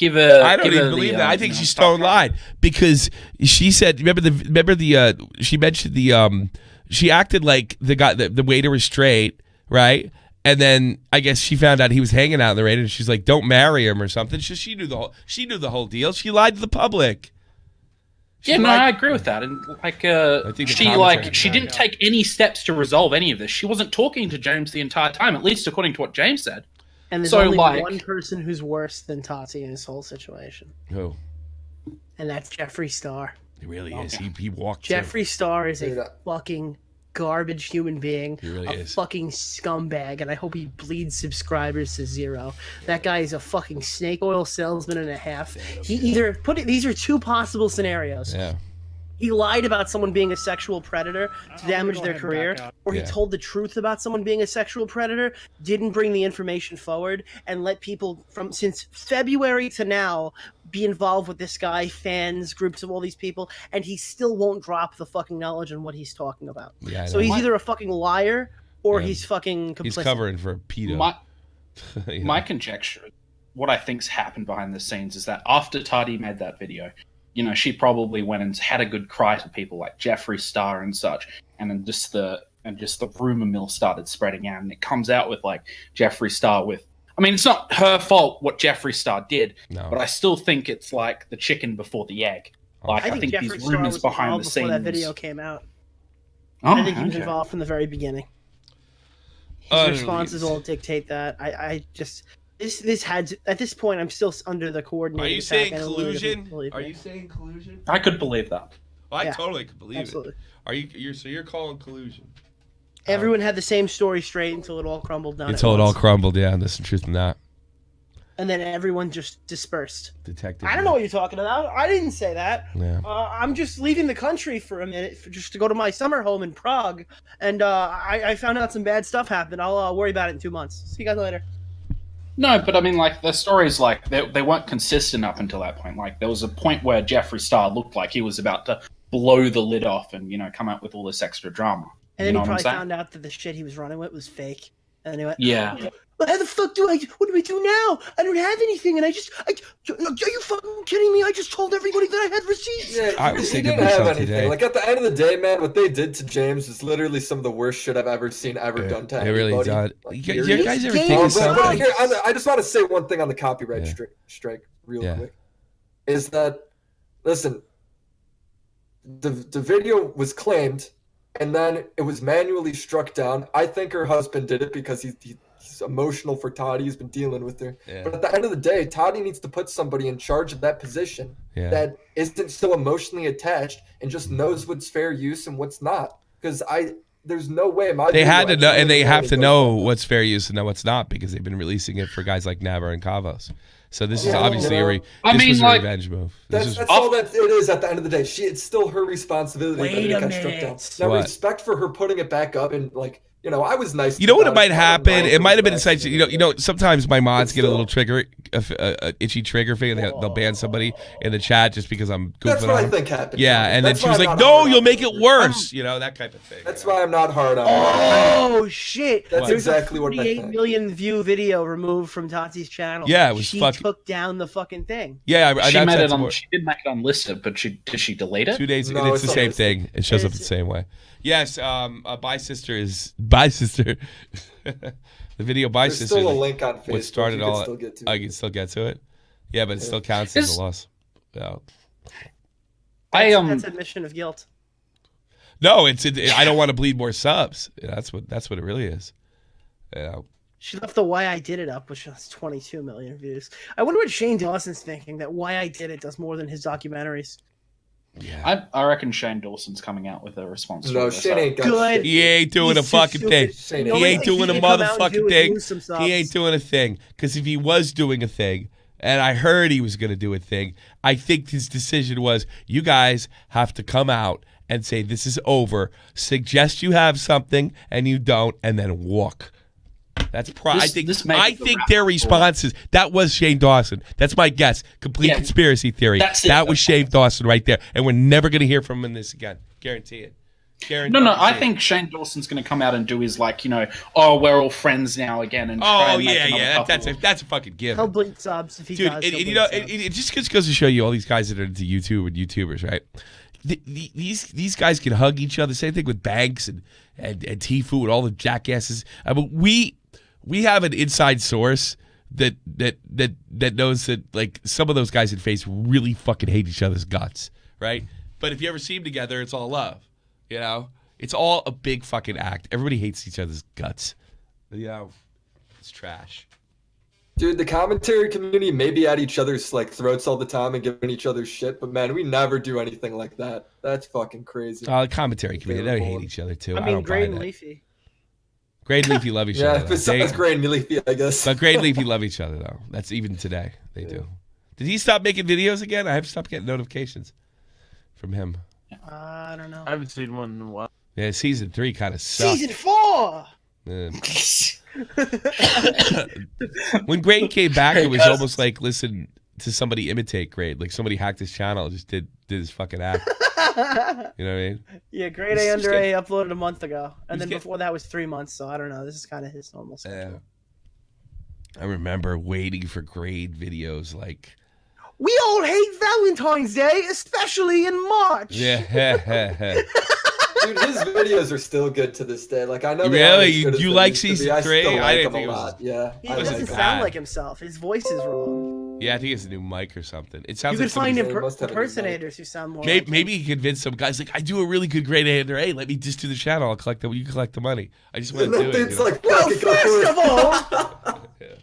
I don't even believe that. I think she's stone lied because she said, she mentioned she acted like the guy, the waiter was straight, right? And then I guess she found out he was hanging out in the raid, and she's like, "Don't marry him" or something. She knew the whole deal. She lied to the public. I agree with that. And she didn't take any steps to resolve any of this. She wasn't talking to James the entire time, at least according to what James said. And there's only one person who's worse than Tati in this whole situation. Who? And that's Jeffree Star. He really is. He walked. Jeffree Star is a fucking garbage human being. He really is. Fucking scumbag, and I hope he bleeds subscribers to zero. That guy is a fucking snake oil salesman and a half. These are two possible scenarios. Yeah. He lied about someone being a sexual predator to damage their career, or he told the truth about someone being a sexual predator, didn't bring the information forward, and let people since February to now be involved with this guy, fans, groups of all these people, and he still won't drop the fucking knowledge on what he's talking about. Yeah, so he's either a fucking liar or he's fucking complicit. He's covering for a pedo. My conjecture, what I think's happened behind the scenes is that after Tati made that video, she probably went and had a good cry to people like Jeffree Star and such, and then just the rumor mill started spreading out, and it comes out with like Jeffree Star with. I mean, it's not her fault what Jeffree Star did, but I still think it's like the chicken before the egg. Like I think these rumors behind the scenes. Before that video came out, I think he was involved from the very beginning. His responses all dictate that. This had at this point. I'm still under the coordinated. Are you saying collusion? Are you saying collusion? I could believe that. Well, I totally could believe absolutely. it. Are you? You're calling collusion? Everyone had the same story straight until it all crumbled down. Until it all crumbled, yeah. And there's some truth in that. And then everyone just dispersed. Detective. I don't know what you're talking about. I didn't say that. Yeah. I'm just leaving the country for a minute just to go to my summer home in Prague. And I found out some bad stuff happened. I'll worry about it in 2 months. See you guys later. No, but I mean, like, the stories, like, they weren't consistent up until that point. Like, there was a point where Jeffree Star looked like he was about to blow the lid off and, come out with all this extra drama. And then he probably found out that the shit he was running with was fake. And then he went, yeah. But how the fuck what do we do now? I don't have anything, and are you fucking kidding me? I just told everybody that I had receipts. Yeah, I was he thinking didn't have myself anything. today. Like, at the end of the day, man, what they did to James is literally some of the worst shit I've ever seen done to anybody. It really did. Like, you guys ever taken something? Here, I just want to say one thing on the copyright strike real quick. Is that, listen, the video was claimed, and then it was manually struck down. I think her husband did it because he's emotional for Toddy. He's been dealing with her. Yeah. But at the end of the day, Toddy needs to put somebody in charge of that position that isn't so emotionally attached and just knows what's fair use and what's not. Because there's no way they had to know, and they have to know what's fair use and know what's not, because they've been releasing it for guys like Navarre and Kavos. So this is obviously a revenge move. That's all that it is at the end of the day. It's still her responsibility that it got struck down. Now, respect for her putting it back up, and like, I was nice. You know what it might happen? It might have been such. Sometimes my mods get a little itchy trigger thing, and they'll ban somebody in the chat just because I'm goofing. That's what I think happened. Yeah, and then she was like, "No, you'll make it worse." That type of thing. That's why I'm not hard on. Oh shit! That's exactly what I think. 48 million view video removed from Tati's channel. Yeah, it was. She took down the fucking thing. Yeah, she did make it unlisted, but did she delete it? 2 days. No, it's the same thing. It shows up the same way. Yes, Bye Sister. The video Bye There's Sister. There's still a link on Facebook. What started all? I can still get to it. Yeah, but it still counts as a loss. Yeah. That's admission of guilt. No, I don't want to bleed more subs. That's what it really is. Yeah. She left the Why I Did It up, which has 22 million views. I wonder what Shane Dawson's thinking, that Why I Did It does more than his documentaries. Yeah, I reckon Shane Dawson's coming out with a response. No, Shane ain't got shit. He ain't doing a fucking thing. He ain't doing a motherfucking thing. He ain't doing a thing. Because if he was doing a thing, and I heard he was going to do a thing, I think his decision was, you guys have to come out and say this is over, suggest you have something, and you don't, and then walk. That's I think their responses. That was Shane Dawson. That's my guess. Complete conspiracy theory. That was Shane Dawson right there, and we're never going to hear from him in this again. Guarantee it. No. I think Shane Dawson's going to come out and do his we're all friends now again. And that's a fucking given. He'll bleed subs if he does. It just goes to show you all these guys that are into YouTube and YouTubers, right? These guys can hug each other. Same thing with Banks and Tfue and all the jackasses. I mean, we have an inside source that knows that, like, some of those guys in FaZe really fucking hate each other's guts, right? But if you ever see them together, it's all love. It's all a big fucking act. Everybody hates each other's guts. It's trash. Dude, the commentary community may be at each other's throats all the time and giving each other shit, but man, we never do anything like that. That's fucking crazy. The commentary community, they hate each other too. I mean, Gray and Leafy. Gray and Leafy love each other. Yeah, besides Gray and Leafy, I guess. But Gray and Leafy love each other though. That's even today. They do. Did he stop making videos again? I have stopped getting notifications from him. I don't know. I haven't seen one in a while. Yeah, season 3 kind of sucked. Season 4. When Grade came back, it was almost like listen to somebody imitate Grade. Like somebody hacked his channel and just did his fucking act. You know what I mean? Yeah, Grade A Under A uploaded a month ago. And then before that was 3 months, so I don't know. This is kind of his normal schedule. I remember waiting for Grade videos like... We all hate Valentine's Day, especially in March. Yeah. Dude, his videos are still good to this day. Like, I know. Really? You like season 3? I didn't think it was. Yeah. He doesn't sound like himself. His voice is wrong. Yeah, I think it's a new mic or something. It sounds. You like could find impersonators who sound more. Maybe he convinced some guys like, I do a really good Grade A Under A. Let me just do the channel. You collect the money. I just want to do it. Well, first of all.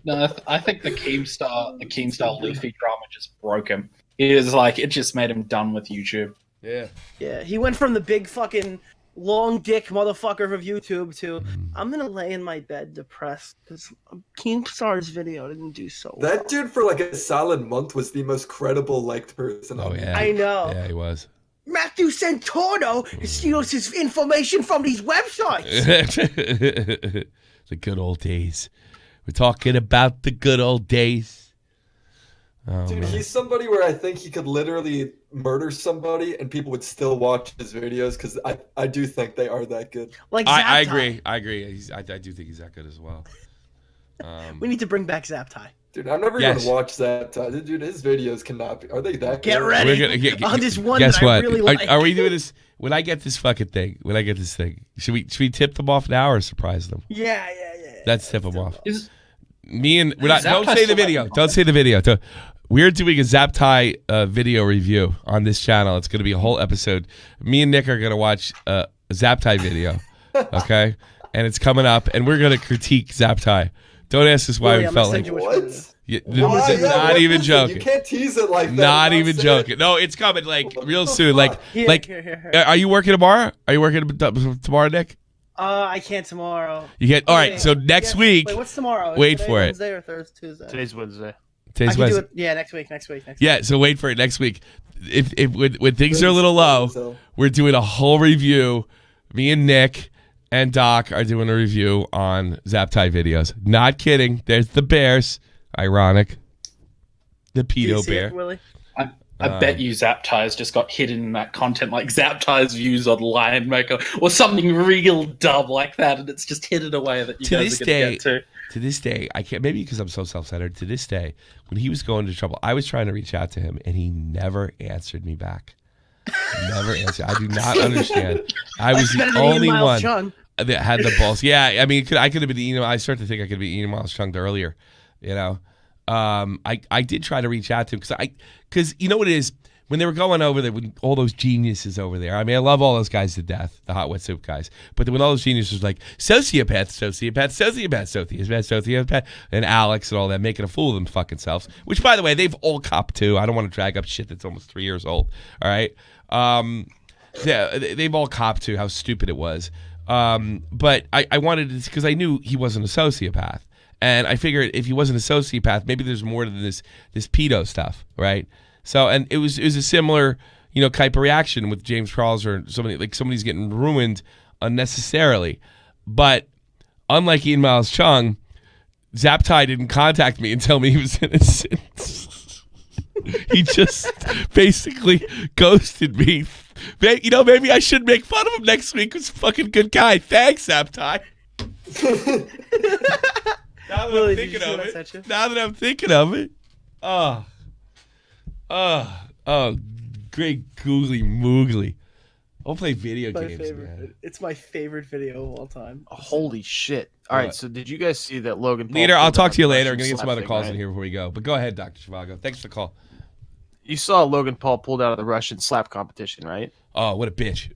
No, I think the Keemstar Leafy drama just broke him. It just made him done with YouTube. Yeah. Yeah, he went from the big fucking long dick motherfucker of YouTube to I'm gonna lay in my bed depressed because Keemstar's video didn't do so well. That dude for like a solid month was the most credible liked person. Oh yeah, I know. Yeah, he was. Matthew Santorno steals his information from these websites. The good old days. We're talking about the good old days. Oh, Dude, man. he's somebody where I think he could literally murder somebody and people would still watch his videos because I do think they are that good. Like I Zaptai. agree. I do think he's that good as well. We need to bring back Zaptai. Dude, I'm never going to watch that. Dude, his videos cannot be. Are they that Get good? ready. On this one Guess that what? I really like. Are we doing this? When I get this fucking thing, should we tip them off now or surprise them? Yeah. Let's tip them off. Don't Zaptai say the video. Don't say the video. We're doing a Zaptai video review on this channel. It's going to be a whole episode. Me and Nick are going to watch a Zaptai video, okay? And it's coming up, and we're going to critique Zaptai. Don't ask us why we felt like What? not even joking. You can't tease it like that. Not even joking. No, it's coming like real soon. Here. Are you working tomorrow? Are you working tomorrow, Nick? I can't tomorrow. You can't. All right. So next week. Wait, what's tomorrow? Wait for it. Wednesday or Thursday, Tuesday? Today's Wednesday. I can do it. Yeah, next week. Yeah. So wait for it next week. If when things are a little low, we're doing a whole review. Me and Nick and Doc are doing a review on Zaptai videos. Not kidding. There's the bears. Ironic. The pedo bear. Willie? I bet you Zaptai's just got hidden in that content, like Zaptai's views on Lion Maker or something real dumb like that, and it's just hidden away that you guys are going to get to. To this day, I can't. Maybe because I'm so self-centered. To this day, when he was going to trouble, I was trying to reach out to him, and he never answered me back. Never answered. I do not understand. I was the only one that had the balls. Yeah, I mean, I could have been Ian. I start to think I could be Ian Miles chunked earlier. You know, I did try to reach out to him because you know what it is. When they were going over there, with all those geniuses over there, I mean, I love all those guys to death, the hot wet soup guys. But then when all those geniuses like sociopath, and Alex and all that, making a fool of them fucking selves, which, by the way, they've all copped to. I don't want to drag up shit that's almost 3 years old, all right? Yeah, they've all copped to how stupid it was. But I wanted to, because I knew he wasn't a sociopath. And I figured if he wasn't a sociopath, maybe there's more to this pedo stuff, right? So, and it was a similar, type of reaction with James Charles or somebody's getting ruined unnecessarily. But unlike Ian Miles Chung, Zaptai didn't contact me and tell me he was innocent. He just basically ghosted me. Maybe I should make fun of him next week. He's a fucking good guy. Thanks, Zaptai. Now that I'm thinking of it. Oh, great googly moogly. I'll play video games, man. It's my favorite video of all time. Holy shit. All right, so did you guys see that Logan Paul... Leader, I'll talk to you later. I'm going to get some other calls in here before we go. But go ahead, Dr. Zhivago. Thanks for the call. You saw Logan Paul pulled out of the Russian slap competition, right? Oh, what a bitch.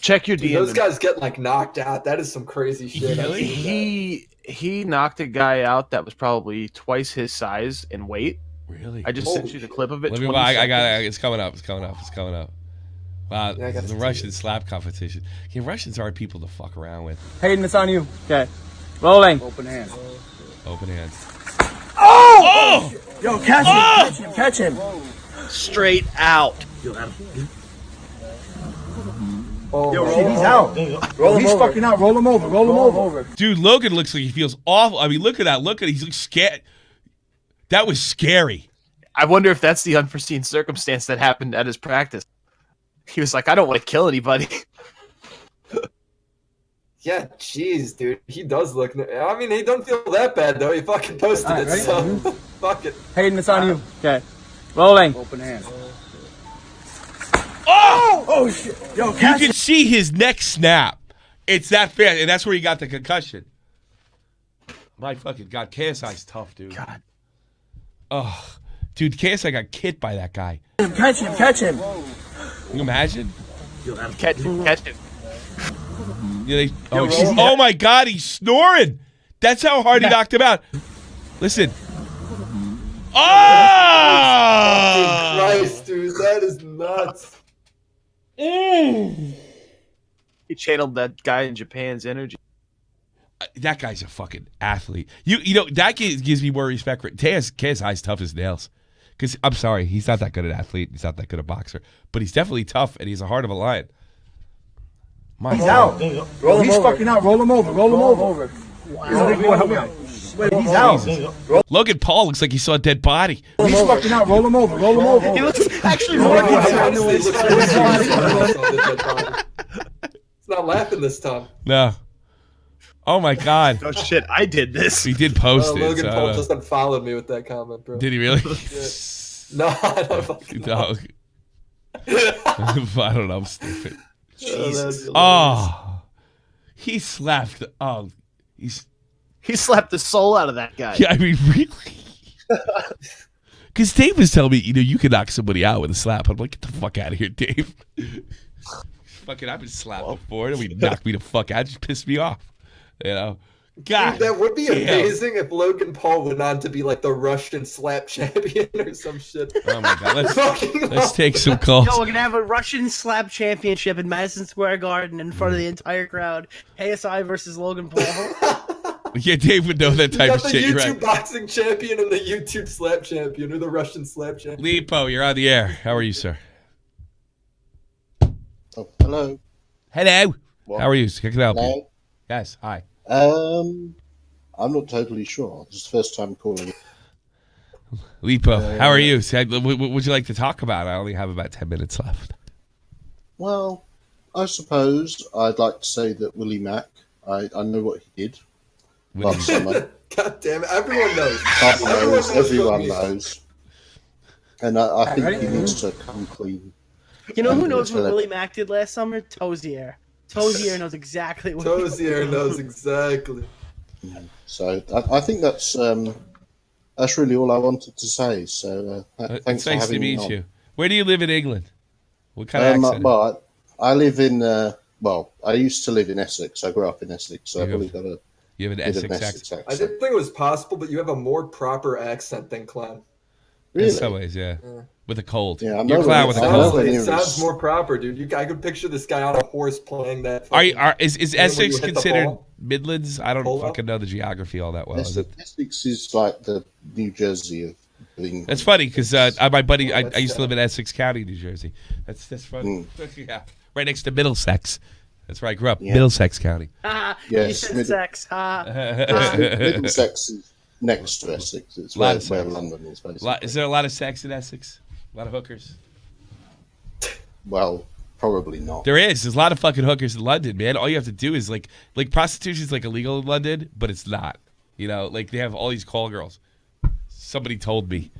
Check your DMs. Those guys get, knocked out. That is some crazy shit. Really? He knocked a guy out that was probably twice his size and weight. Really? I just sent you the clip of it. I got it's coming up. Wow, yeah, the Russian slap competition. Yeah, Russians are people to fuck around with. Hayden, it's on you. Okay. Rolling. Open hands. Oh! Yo, catch him. Straight out. Yo, he's out. He's fucking out. Roll him over. Dude, Logan looks like he feels awful. I mean, look at that. He looks scared. That was scary. I wonder if that's the unforeseen circumstance that happened at his practice. He was like, I don't want to kill anybody. Yeah, jeez, dude. He does look... I mean, he don't feel that bad, though. He fucking posted it, so... Fuck it. Hayden, it's on you. Okay. Rolling. Open hands. Oh shit. Yo, you can see his neck snap. It's that fast, and that's where he got the concussion. My fucking God, KSI's tough, dude. God. Oh, dude, KSI got kicked by that guy. Catch him. Can you imagine? Catch him. Oh my God, he's snoring. That's how hard he knocked him out. Listen. Oh! Christ, dude, that is nuts. He channeled that guy in Japan's energy. That guy's a fucking athlete. You know that gives me more respect for KS High's tough as nails. Because I'm sorry, he's not that good at athlete. He's not that good a boxer, but he's definitely tough and he's a heart of a lion. He's out. He's fucking out. Roll him over. Roll him over. Wow. He's out. Logan Paul looks like he saw a dead body. He's fucking out. Roll him over. Roll him over. He looks actually more concerned. It's not laughing this time. No. Oh my God. Oh shit, I did this. He did post it. Logan so Paul just unfollowed me with that comment, bro. Did he really? Yeah. No, I don't fucking know. I don't know. I'm stupid. Jesus. Oh, he slapped. He slapped the soul out of that guy. Yeah, I mean, really? Because Dave was telling me, you can knock somebody out with a slap. I'm like, get the fuck out of here, Dave. Fucking, I've been slapped before. Nobody knocked me the fuck out. Just pissed me off. God. Dude, that would be amazing if Logan Paul went on to be like the Russian slap champion or some shit. Oh my God. Let's take some calls. No, we're going to have a Russian slap championship in Madison Square Garden in front of the entire crowd. KSI versus Logan Paul. Yeah, Dave would know that type of shit. You got the You're YouTube right. boxing champion and the YouTube slap champion, or the Russian slap champion. Lipo, you're on the air. How are you, sir? Oh, hello. Hello. What? How are you? Can I help you? Hello? Yes, hi. I'm not totally sure. This is the first time calling. Lipo, how are you? What would you like to talk about? I only have about 10 minutes left. Well, I suppose I'd like to say that Willie Mack, I know what he did last summer. God damn it, everyone knows. Everyone knows. And I think he needs to come clean. You know who knows what Willie Mack did last summer? Tozier. Tozier knows exactly what Tozier knows exactly. So I think that's really all I wanted to say. So thanks It's for nice having to me meet on. you. Where do you live in England? What kind of accent? Well, I live in I used to live in Essex. I grew up in Essex, so I've probably got a you have an bit of Essex accent. I didn't think it was possible, but you have a more proper accent than Clown. Really? In some ways, yeah. With a cold. Yeah, I'm You're not Clown with a cold. It sounds more proper, dude. I could picture this guy on a horse playing that. Is Essex considered Midlands? I don't fucking know the geography all that well. Is it? Essex is like the New Jersey of England. That's funny because my buddy, I used to live in Essex County, New Jersey. That's funny. Yeah, right next to Middlesex. That's where I grew up, Middlesex County. You said sex. Middlesex is next to Essex. It's where London is, basically. Is there a lot of sex in Essex? A lot of hookers? Well, probably not. There's a lot of fucking hookers in London, man. All you have to do is like prostitution's like illegal in London, but it's not. Like they have all these call girls. Somebody told me.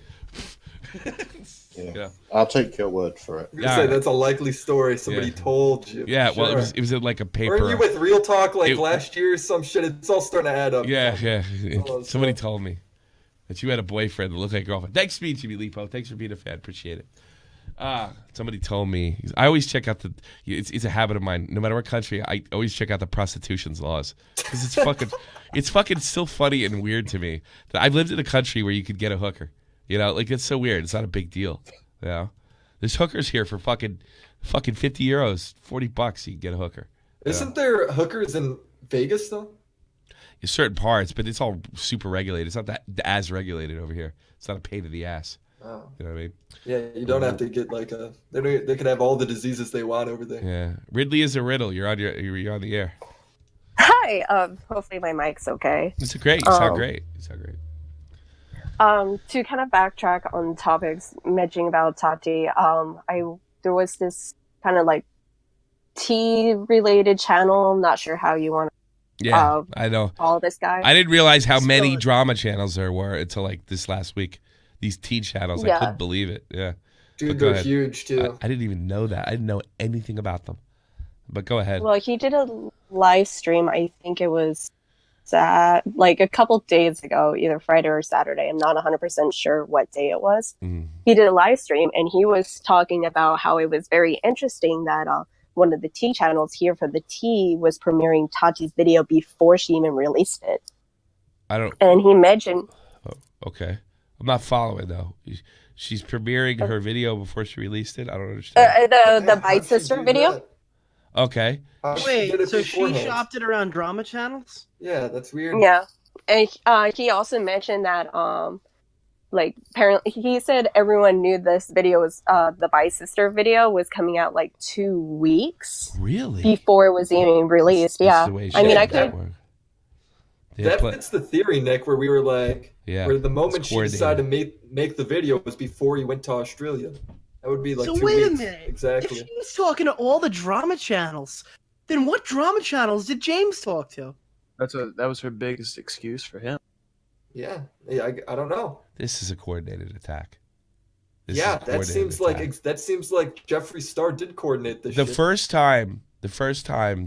Yeah. I'll take your word for it. You're say that's a likely story. Somebody told you. Yeah, well, it was in like a paper. Weren't you with Real Talk last year or some shit? It's all starting to add up. Yeah. Somebody told me that you had a boyfriend that looked like a girlfriend. Thanks for meeting me, Lipo. Thanks for being a fan. Appreciate it. Somebody told me. I always check out it's a habit of mine. No matter what country, I always check out the prostitution's laws because it's fucking still funny and weird to me that I've lived in a country where you could get a hooker. It's so weird. It's not a big deal. There's hookers here for fucking €50, $40. You can get a hooker. Isn't there hookers in Vegas though? In certain parts, but it's all super regulated. It's not that as regulated over here. It's not a pain in the ass. Oh. You know what I mean? Yeah, you don't have to get they could have all the diseases they want over there. Yeah, Ridley is a riddle. You're on the air. Hi. Hopefully my mic's okay. It's great. You sound great. You sound great. To kind of backtrack on topics mentioning about Tati, there was this kind of like tea related channel. I'm not sure how you want to. Yeah, I know. All this guy. I didn't realize how many drama channels there were until like this last week. These tea channels, I couldn't believe it. Yeah, dude, they're huge too. I didn't even know that. I didn't know anything about them. But go ahead. Well, he did a live stream. I think it was like a couple days ago, either Friday or Saturday. I'm not 100% sure what day it was. He did a live stream and he was talking about how it was very interesting that one of the tea channels here for the tea was premiering Tati's video before she even released it. I don't. And he mentioned. Oh, okay, I'm not following though. She's premiering her video before she released it. I don't understand. The Bite Sister video. Okay. Wait, so she shopped it around drama channels? Yeah, that's weird. Yeah, and he also mentioned that like apparently he said everyone knew this video was the Bite Sister video was coming out like 2 weeks before it was even released. Yeah, I mean I could. That fits the theory, Nick, where we were like, where the moment she decided to make the video was before he went to Australia. That would be like so 2 wait weeks. a minute. Exactly. If she's talking to all the drama channels, then what drama channels did James talk to? That was her biggest excuse for him. Yeah, I don't know. This is a coordinated attack. That seems like Jeffree Star did coordinate this. The first time that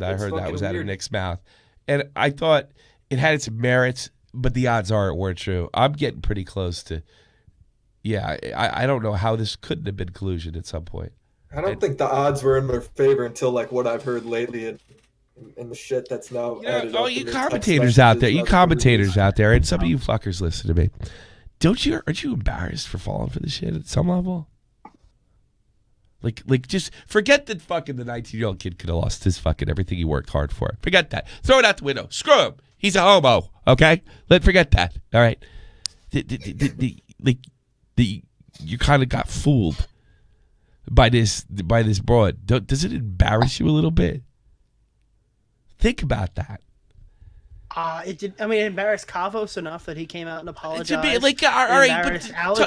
I heard that was out of Nick's mouth, and I thought it had its merits, but the odds are it weren't true. I'm getting pretty close to. Yeah, I don't know how this couldn't have been collusion at some point. I don't think the odds were in their favor until like what I've heard lately and the shit that's now. You commentators out there, and some of you fuckers listen to me. Aren't you embarrassed for falling for this shit at some level? Like just forget that fucking the 19-year-old kid could have lost his fucking everything he worked hard for. Forget that. Throw it out the window. Screw him. He's a homo. Okay, let's forget that. All right. You kind of got fooled by this broad. Does it embarrass you a little bit? Think about that. It did. I mean, it embarrassed Kavos enough that he came out and apologized. All right, but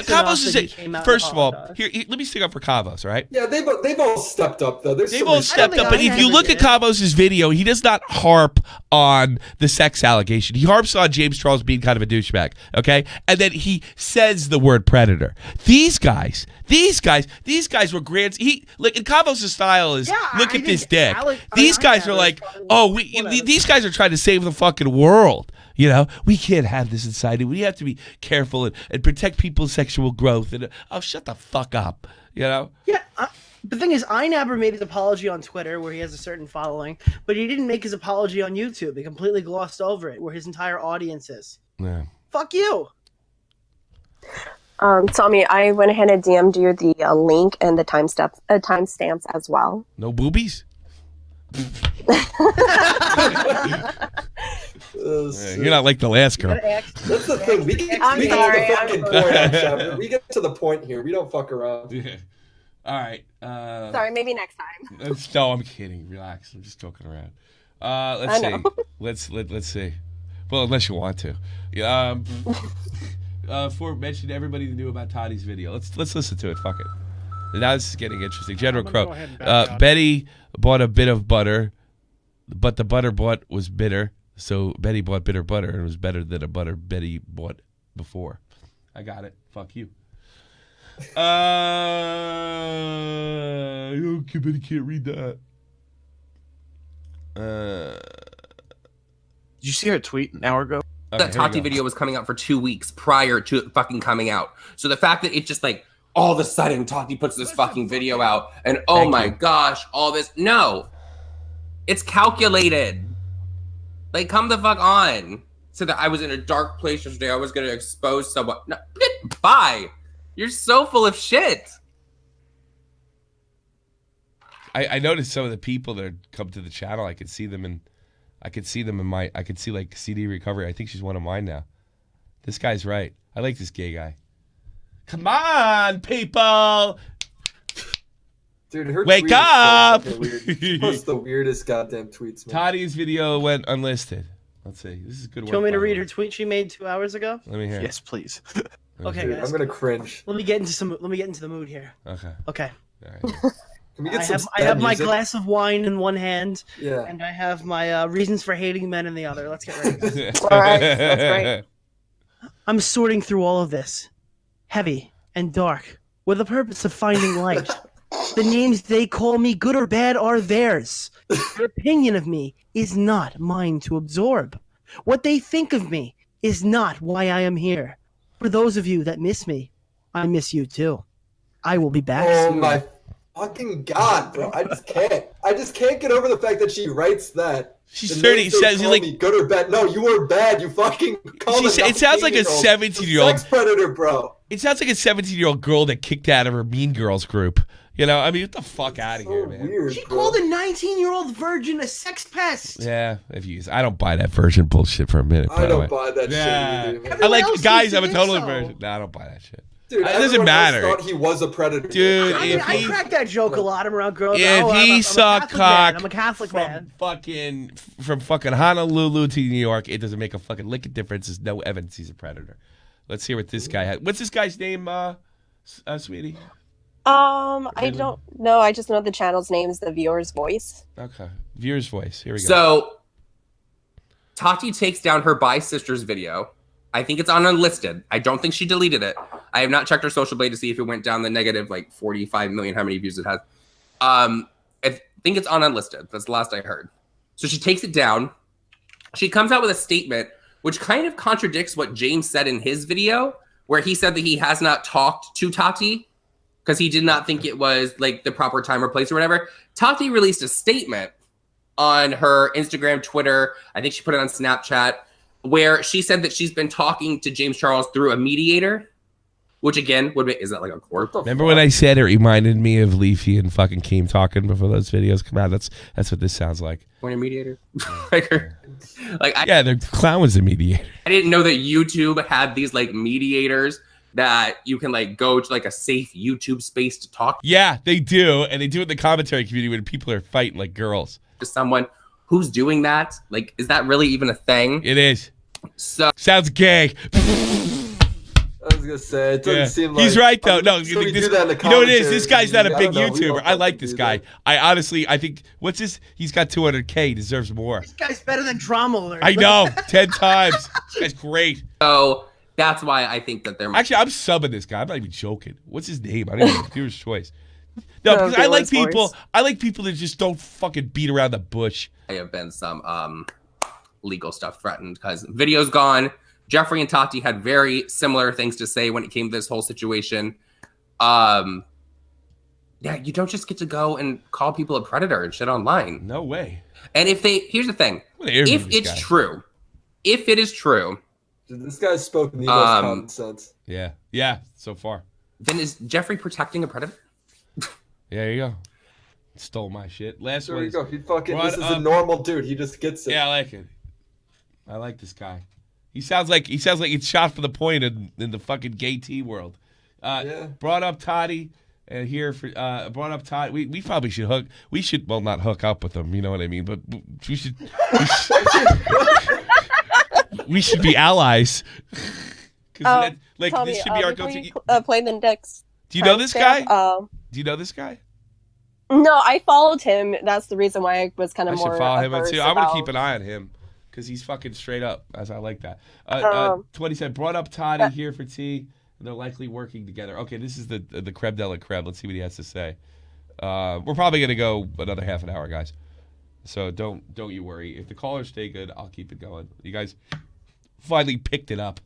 Kavos is it. First of all, here, let me stick up for Kavos, all right? Yeah, they've all stepped up though. They've all stepped up, but if you look at Kavos' video, he does not harp on the sex allegation. He harps on James Charles being kind of a douchebag, okay? And then he says the word predator. These guys were grand. And Kavos' style is look at this dick. These guys are like, these guys are trying to save the fucking world. You know, we can't have this inside. We have to be careful and protect people's sexual growth. And shut the fuck up. You know? Yeah. The thing is, Einabber made his apology on Twitter, where he has a certain following, but he didn't make his apology on YouTube. He completely glossed over it, where his entire audience is. Yeah. Fuck you. Tommy, I went ahead and DM'd you the link and the timestamps as well. No boobies? You're not like the last girl. That's the thing. We get to the point here. We don't fuck around. Yeah. All right. Sorry, maybe next time. No, I'm kidding. Relax. I'm just joking around. Let's see. Let's see. Well, unless you want to. Yeah. For mention everybody that knew about Toddy's video. Let's listen to it. Fuck it. Now this is getting interesting. General Crow. Betty bought a bit of butter, but the butter bought was bitter. So Betty bought bitter butter, and it was better than a butter Betty bought before. I got it. Fuck you. Betty can't read that. Did you see her tweet an hour ago? That Tati video was coming out for 2 weeks prior to it fucking coming out. So the fact that it just like all of a sudden Tati puts this fucking video out and oh my gosh, all this. No, it's calculated. Like, come the fuck on. So that I was in a dark place yesterday. I was going to expose someone. No, bye. You're so full of shit. I noticed some of the people that come to the channel. I could see them in my. I could see like CD Recovery. I think she's one of mine now. This guy's right. I like this gay guy. Come on, people. Dude, her wake up! Post the weirdest goddamn tweets, man. Toddy's video went unlisted. Let's see. This is good work. Do you want me to read her tweet she made 2 hours ago? Let me hear. Yes, please. Okay, dude, guys. I'm gonna cringe. Let me get into the mood here. Okay. Okay. All right. Can we get I have my glass of wine in one hand. Yeah. And I have my reasons for hating men in the other. Let's get ready. All right, that's right. I'm sorting through all of this, heavy and dark, with the purpose of finding light. The names they call me, good or bad, are theirs. Their opinion of me is not mine to absorb. What they think of me is not why I am here. For those of you that miss me, I miss you too. I will be back soon. Fucking God, bro. I just can't get over the fact that she writes that. She's 30. Says like good or bad. No, you were bad. You fucking called it sounds like a 17-year-old sex predator, bro. It sounds like a 17-year-old girl that kicked out of her Mean Girls group. You know, I mean, get the fuck out of here, man. Weird, she called a 19-year-old virgin a sex pest. Yeah, I don't buy that virgin bullshit for a minute. I don't buy that shit either, man. I like guys. I'm a total virgin. No, I don't buy that shit. Dude, it doesn't matter. Thought he was a predator. Dude, I crack that joke a lot around girls. If he saw cock, I'm a Catholic man. From fucking Honolulu to New York, it doesn't make a fucking lick of difference. There's no evidence he's a predator. Let's hear what this guy had. What's this guy's name, sweetie? I don't know. I just know the channel's name is The Viewer's Voice. Okay, Viewer's Voice. Here we go. So, Tati takes down her bi sister's video. I think it's on unlisted. I don't think she deleted it. I have not checked her social blade to see if it went down the negative, like 45 million, how many views it has. I think it's on unlisted. That's the last I heard. So she takes it down. She comes out with a statement, which kind of contradicts what James said in his video, where he said that he has not talked to Tati because he did not think it was like the proper time or place or whatever. Tati released a statement on her Instagram, Twitter. I think she put it on Snapchat, where she said that she's been talking to James Charles through a mediator, which again would be, is that like a court? Remember when I said it reminded me of Leafy and fucking Keem talking before those videos come out? That's what this sounds like. When a mediator? Yeah, the clown was a mediator. I didn't know that YouTube had these like mediators that you can like go to like a safe YouTube space to talk. Yeah, they do, and they do it in the commentary community when people are fighting like girls. To someone who's doing that, like, is that really even a thing? It is. So sounds gay. I was gonna say it doesn't seem like he's right though. No, so we do that in the you know what it is. This commentary guy's not a big community. YouTuber. I like this guy. I think what's this? He's got 200K. He deserves more. This guy's better than Drama Alert. I know, 10 times. This guy's great. So that's why I think that they're actually. I'm subbing this guy. I'm not even joking. What's his name? I don't even know. Viewer's choice. No, because I like people. I like people that just don't fucking beat around the bush. There have been some legal stuff threatened because video's gone. Jeffrey and Tati had very similar things to say when it came to this whole situation. Yeah, you don't just get to go and call people a predator and shit online. No way. And if here's the thing, if it's true, Dude, this guy's spoken the most common sense. Yeah, so far. Then is Jeffrey protecting a predator? Yeah, there you go. Stole my shit. There you go. He fucking. This is a normal dude. He just gets it. Yeah, I like it. I like this guy. He sounds like it's shot for the point in the fucking gay T world. Brought up Toddy and here for brought up Toddy. We probably should hook. We should not hook up with him. You know what I mean? But we should. We should be allies. This should be our go-to. Play the next. Do you know this guy? Do you know this guy? No, I followed him. That's the reason why I was kind of more. I should follow him too. I'm gonna keep an eye on him because he's fucking straight up. As I like that. 20 said brought up Toddy here for tea. They're likely working together. Okay, this is the creme de la creme. Let's see what he has to say. We're probably gonna go another half an hour, guys. So don't you worry. If the callers stay good, I'll keep it going. You guys finally picked it up.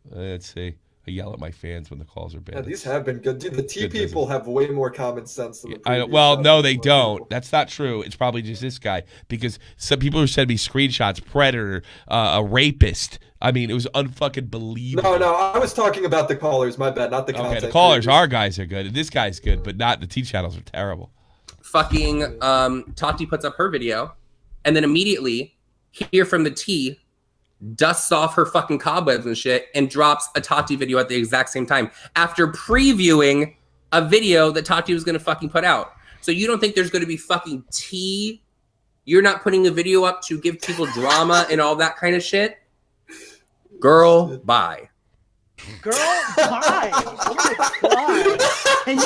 Let's see. I yell at my fans when the calls are bad. Yeah, these have been good. Dude, the T people have way more common sense than the previous no, they don't. That's not true. It's probably just this guy because some people who sent me screenshots, predator, a rapist. I mean, it was unfucking believable. No, I was talking about the callers. My bad, not the content. Okay, the callers, our guys are good. This guy's good, but not the T channels are terrible. Fucking Tati puts up her video, and then immediately hear from the T dusts off her fucking cobwebs and shit and drops a Tati video at the exact same time after previewing a video that Tati was going to fucking put out. So you don't think there's going to be fucking tea? You're not putting a video up to give people drama and all that kind of shit? Girl, bye. Girl, bye. Oh my God. And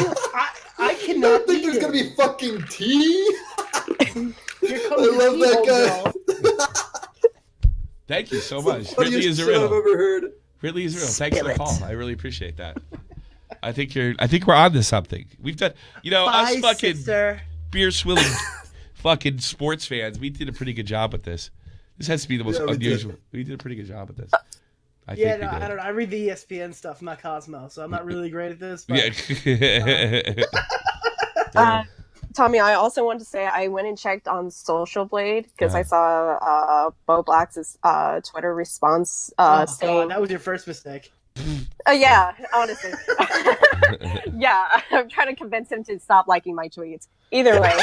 I cannot think there's going to be fucking tea? Here comes I love that guy. Thank you so much. Really is real. I've ever heard. Really is real. Thanks for the call. I really appreciate that. I think we're on to something. We've done, us fucking beer swilling fucking sports fans. We did a pretty good job with this. This has to be the most unusual. We did a pretty good job with this. I don't know. I read the ESPN stuff. I'm not Cosmo, so I'm not really great at this. But, yeah. Tommy, I also want to say I went and checked on Social Blade because I saw Bo Black's Twitter response saying God, that was your first mistake. yeah, honestly. Yeah, I'm trying to convince him to stop liking my tweets. Either way.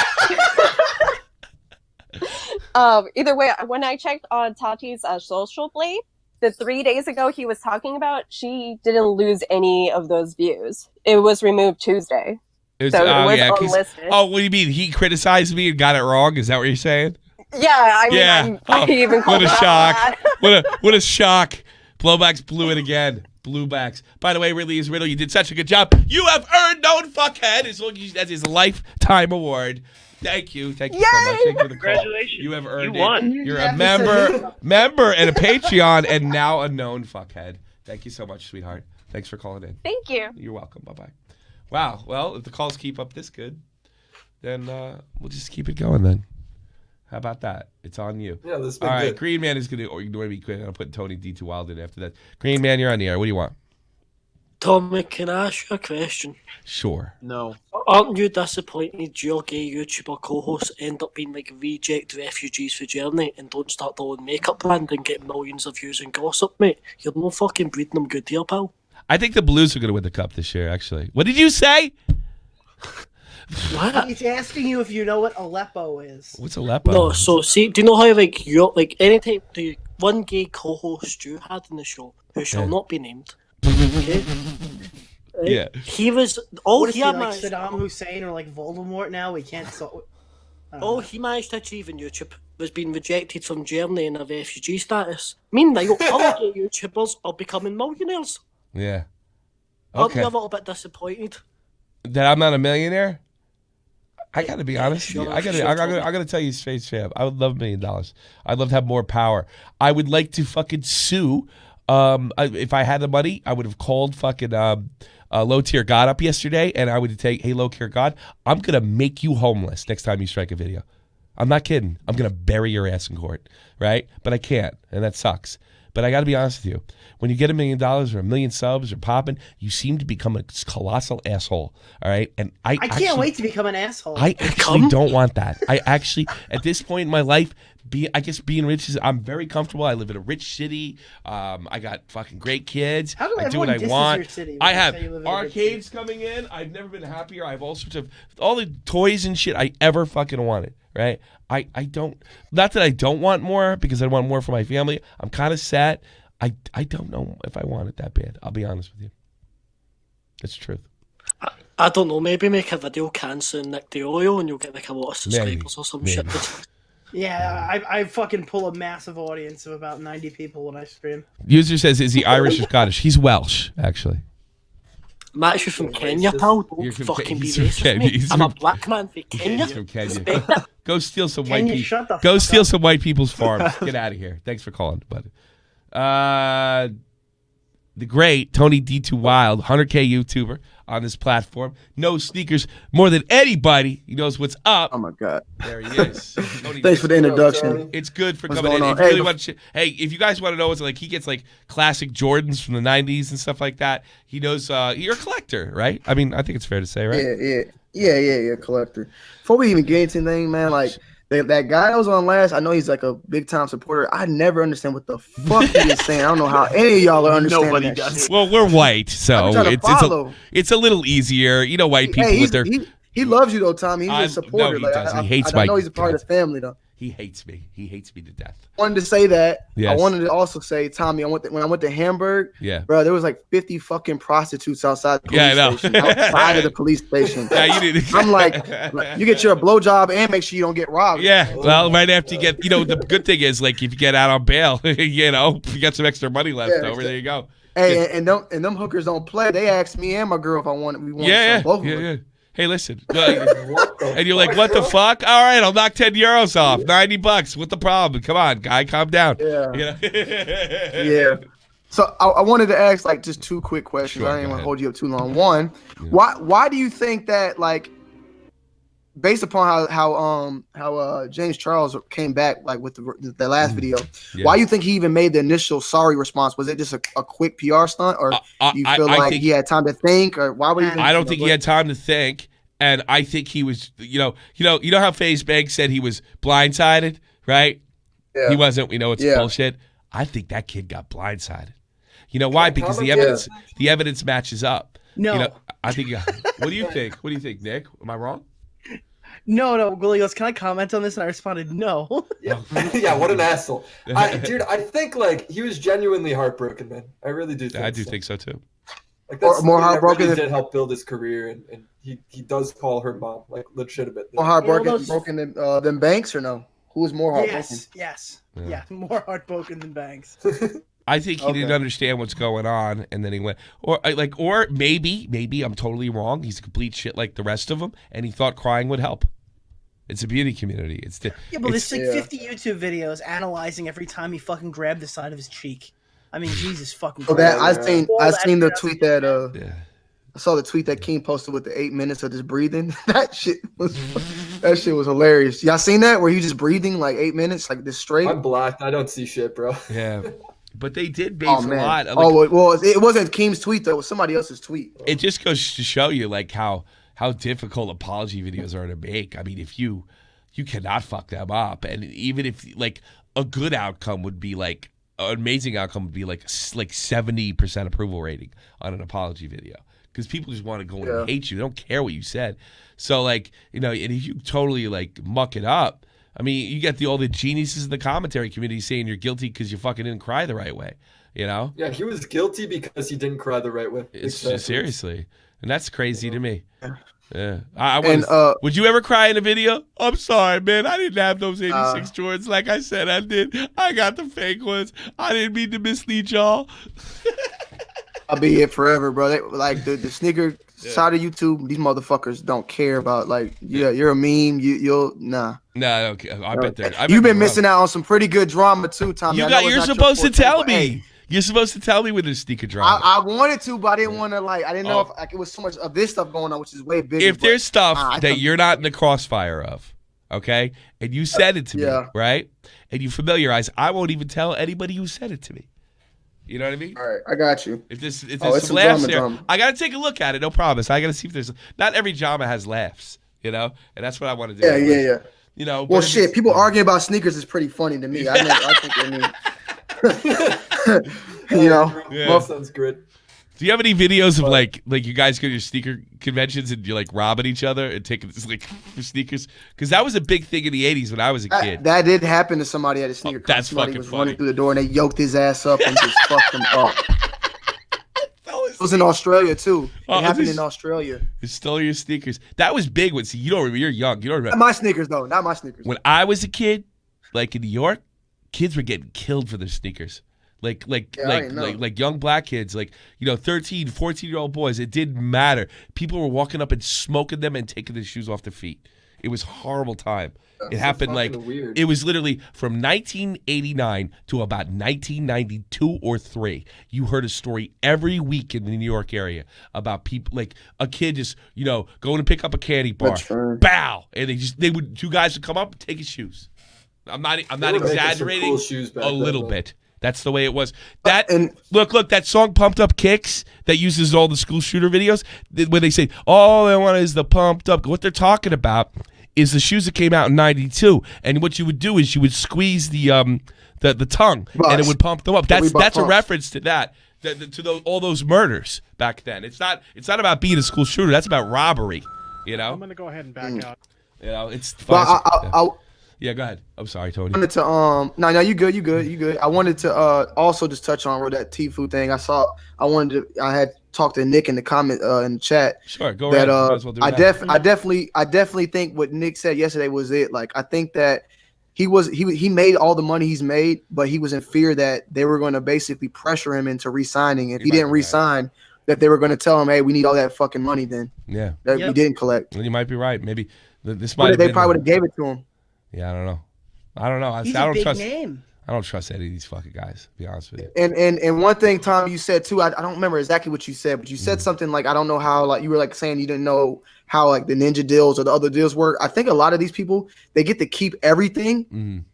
Either way, when I checked on Tati's Social Blade, the 3 days ago he was talking about, she didn't lose any of those views. It was removed Tuesday. So it was unlisted. Oh, what do you mean? He criticized me and got it wrong? Is that what you're saying? Yeah, I mean, I even called what a it shock. that. What a shock. Blowbacks blew it again. Bluebacks. By the way, Ridley's Riddle, you did such a good job. You have earned known fuckhead. That is a lifetime award. Thank you. Thank you so much. Thank you for the call. Congratulations. You have earned You won. it. You're a member and a Patreon and now a known fuckhead. Thank you so much, sweetheart. Thanks for calling in. Thank you. You're welcome. Bye-bye. Wow. Well, if the calls keep up this good, then we'll just keep it going then. How about that? It's on you. Yeah, this has All been right, good. Green Man is going to ignore me quick. I'll put Tony D2 Wild in after that. Green Man, you're on the air. What do you want? Tommy, can I ask you a question? Sure. No. Aren't you disappointed your gay YouTuber co-hosts end up being like reject refugees for Germany and don't start their own makeup brand and get millions of views and gossip, mate? You're no fucking breeding them good here, pal. I think the Blues are going to win the cup this year, actually. What did you say? What? He's asking you if you know what Aleppo is. What's Aleppo? No, so see, do you know how like you're like anytime the one gay co-host you had in the show, who shall not be named, okay? Yeah. He was all What is he he, had like managed. Saddam Hussein or like Voldemort now? We can't All he managed to achieve in YouTube was being rejected from Germany in a refugee status. Meanwhile, other gay YouTubers are becoming millionaires. Yeah. Aren't Okay. you a little bit disappointed? That I'm not a millionaire? I got to be honest with sure, you. I sure, got to tell you straight, Shab. I would love $1 million. I'd love to have more power. I would like to fucking sue. If I had the money, I would have called fucking Low Tier God up yesterday, and I would take, hey, Low Tier God, I'm going to make you homeless next time you strike a video. I'm not kidding. I'm going to bury your ass in court, right? But I can't, and that sucks. But I got to be honest with you. When you get $1 million or 1 million subs or popping, you seem to become a colossal asshole, all right? And I can't wait to become an asshole. I actually don't want that. I actually, at this point in my life, I guess being rich is, I'm very comfortable. I live in a rich city. I got fucking great kids. How come I do what I everyone disses want. your city when I they have say you live in a rich arcades coming in. I've never been happier. I have all sorts of, all the toys and shit I ever fucking wanted, right? I don't, not that I don't want more because I want more for my family. I'm kind of sad. I don't know if I want it that bad. I'll be honest with you. It's the truth. I don't know. Maybe make a video cancelling Nick DeOrio and you'll get like a lot of subscribers or some shit. Yeah, I fucking pull a massive audience of about 90 people when I stream. User says, is he Irish or Scottish? He's Welsh, actually. I'm actually from Kenya, pal. Don't fucking be racist, mate. I'm a black man from Kenya. He's from Kenya. Go steal some white Kenya, people. shut the Go fuck steal up. some white people's farms. Get out of here. Thanks for calling, buddy. The great Tony D2 Wild, 100K YouTuber on this platform. Knows sneakers more than anybody. He knows what's up. Oh my God. There he is. Tony Thanks for the introduction. It's good for What's coming in. going If on? you really want to, hey, if you guys want to know, it's like he gets like classic Jordans from the 90s and stuff like that. He knows you're a collector, right? I mean, I think it's fair to say, right? Yeah, collector. Before we even get into anything, man, like that guy that was on last, I know he's like a big time supporter. I never understand what the fuck he is saying. I don't know how any of y'all are understanding Nobody that does. shit. Well, we're white, so I'm trying to follow. it's a little easier. You know, white people Hey, with their. he loves you though, Tommy. He's I- a supporter. no, he doesn't. He hates I my know he's a part of the family though. He hates me. He hates me to death. I wanted to say that. Yes. I wanted to also say, Tommy, when I went to Hamburg, Yeah. bro, there was like 50 fucking prostitutes outside the police Yeah, I know. station. Outside of the police station. Yeah, you did. I'm like, you get your blowjob and make sure you don't get robbed. Yeah, well, right after you get, the good thing is, like, if you get out on bail, you got some extra money left over. There you go. Hey, and them hookers don't play. They asked me and my girl if we wanted Yeah, some, both of yeah, them. yeah. Hey, listen, and you're like, what the fuck? All right, I'll knock 10 euros off, $90. What the problem? Come on, guy, calm down. Yeah. You know? Yeah. So I wanted to ask like just two quick questions. Sure, I didn't go want to ahead. hold you up too long. One, why do you think that, like, based upon how James Charles came back like with the last video, why do you think he even made the initial sorry response? Was it just a quick PR stunt, or do you feel I like think- he had time to think, or why would he? I don't think he had time to think. And I think he was, you know how FaZe Banks said he was blindsided, right? Yeah. He wasn't. We know it's bullshit. I think that kid got blindsided. You know why? Because the evidence matches up. No. You know, I think. What do you think? What do you think, Nick? Am I wrong? No. Willie goes, can I comment on this? And I responded, no. Yeah, what an asshole. Dude, I think like he was genuinely heartbroken, man. I really do think I do think so too. Like that's more heartbroken really did help build his career, and he does call her mom like legitimate. More heartbroken than Banks or no? Who was more heartbroken? Yes. Yeah, more heartbroken than Banks. I think he didn't understand what's going on, and then he went, or maybe I'm totally wrong. He's a complete shit like the rest of them, and he thought crying would help. It's a beauty community. But there's like 50 YouTube videos analyzing every time he fucking grabbed the side of his cheek. I mean, Jesus fucking. Oh, that I seen the tweet that I saw the tweet that King posted with the 8 minutes of just breathing. That shit was hilarious. Y'all seen that where he just breathing like 8 minutes like this straight? I'm blocked. I don't see shit, bro. Yeah. But they did base a lot. It wasn't Keem's tweet though. It was somebody else's tweet. It just goes to show you like how difficult apology videos are to make. I mean, if you cannot fuck them up, and even if like a good outcome would be like an amazing outcome would be like 70% approval rating on an apology video because people just want to go and hate you. They don't care what you said. So like and if you totally like muck it up. I mean, you get all the geniuses in the commentary community saying you're guilty because you fucking didn't cry the right way, you know? Yeah, he was guilty because he didn't cry the right way. It's just, seriously. And that's crazy to me. Yeah. Would you ever cry in a video? I'm sorry, man. I didn't have those 86 Jordans like I said I did. I got the fake ones. I didn't mean to mislead y'all. I'll be here forever, bro. Like the sneaker side of YouTube, these motherfuckers don't care about like you're a meme. You'll nah. No, okay. I bet they're. You've been missing out on some pretty good drama too, Tommy. You're supposed to tell me. You're supposed to tell me when there's sneaker drama. I wanted to, but I didn't want to I didn't know if it was so much of this stuff going on, which is way bigger. If there's stuff that you're not in the crossfire of, okay, and you said it to me, right, and you familiarize, I won't even tell anybody who said it to me. You know what I mean? All right, I got you. If there's some laughs there, I got to take a look at it. No promise. I got to see if there's. Not every drama has laughs, and that's what I want to do. Yeah. Well, shit. People arguing about sneakers is pretty funny to me. I think they mean. Well, sounds good. Do you have any videos of like you guys go to your sneaker conventions and you're like robbing each other and taking this like for sneakers? Because that was a big thing in the '80s when I was a kid. That did happen to somebody at a sneaker. That's somebody fucking was funny. Running through the door and they yoked his ass up and just fucked him up. It was in Australia too. It happened in Australia. They stole your sneakers. That was big. When you don't remember, you're young. You don't remember. Not my sneakers though. Not my sneakers. When I was a kid, like in New York, kids were getting killed for their sneakers. Like young black kids, 13, 14-year-old boys. It didn't matter. People were walking up and smoking them and taking their shoes off their feet. It was a horrible time. It happened weird. It was literally from 1989 to about 1992 or 3. You heard a story every week in the New York area about people like a kid just going to pick up a candy bar, bow, and two guys would come up and take his shoes. I'm not exaggerating. Cool shoes back a little then, bit. That's the way it was. Look, that song Pumped Up Kicks that uses all the school shooter videos, when they say, all I want is the pumped up, what they're talking about is the shoes that came out in 92. And what you would do is you would squeeze the tongue and it would pump them up. That's a reference to that. All those murders back then. It's not about being a school shooter. That's about robbery. I'm going to go ahead and back out. It's fun. Yeah, go ahead. I'm sorry, Tony. I wanted to no, you good. I wanted to also just touch on that Tfue thing. I had talked to Nick in the comment in the chat. Sure, go ahead. I definitely think what Nick said yesterday was it. Like I think that he made all the money he's made, but he was in fear that they were going to basically pressure him into re-signing. If he didn't re-sign, that they were going to tell him, "Hey, we need all that fucking money." Then that we didn't collect. You might be right. Maybe this might. They probably would have gave it to him. Yeah, I don't know. He's a big name. I don't trust any of these fucking guys, to be honest with you. And one thing, Tom, you said too, I don't remember exactly what you said, but you said something like, I don't know how, like you were like saying you didn't know how like the ninja deals or the other deals work. I think a lot of these people, they get to keep everything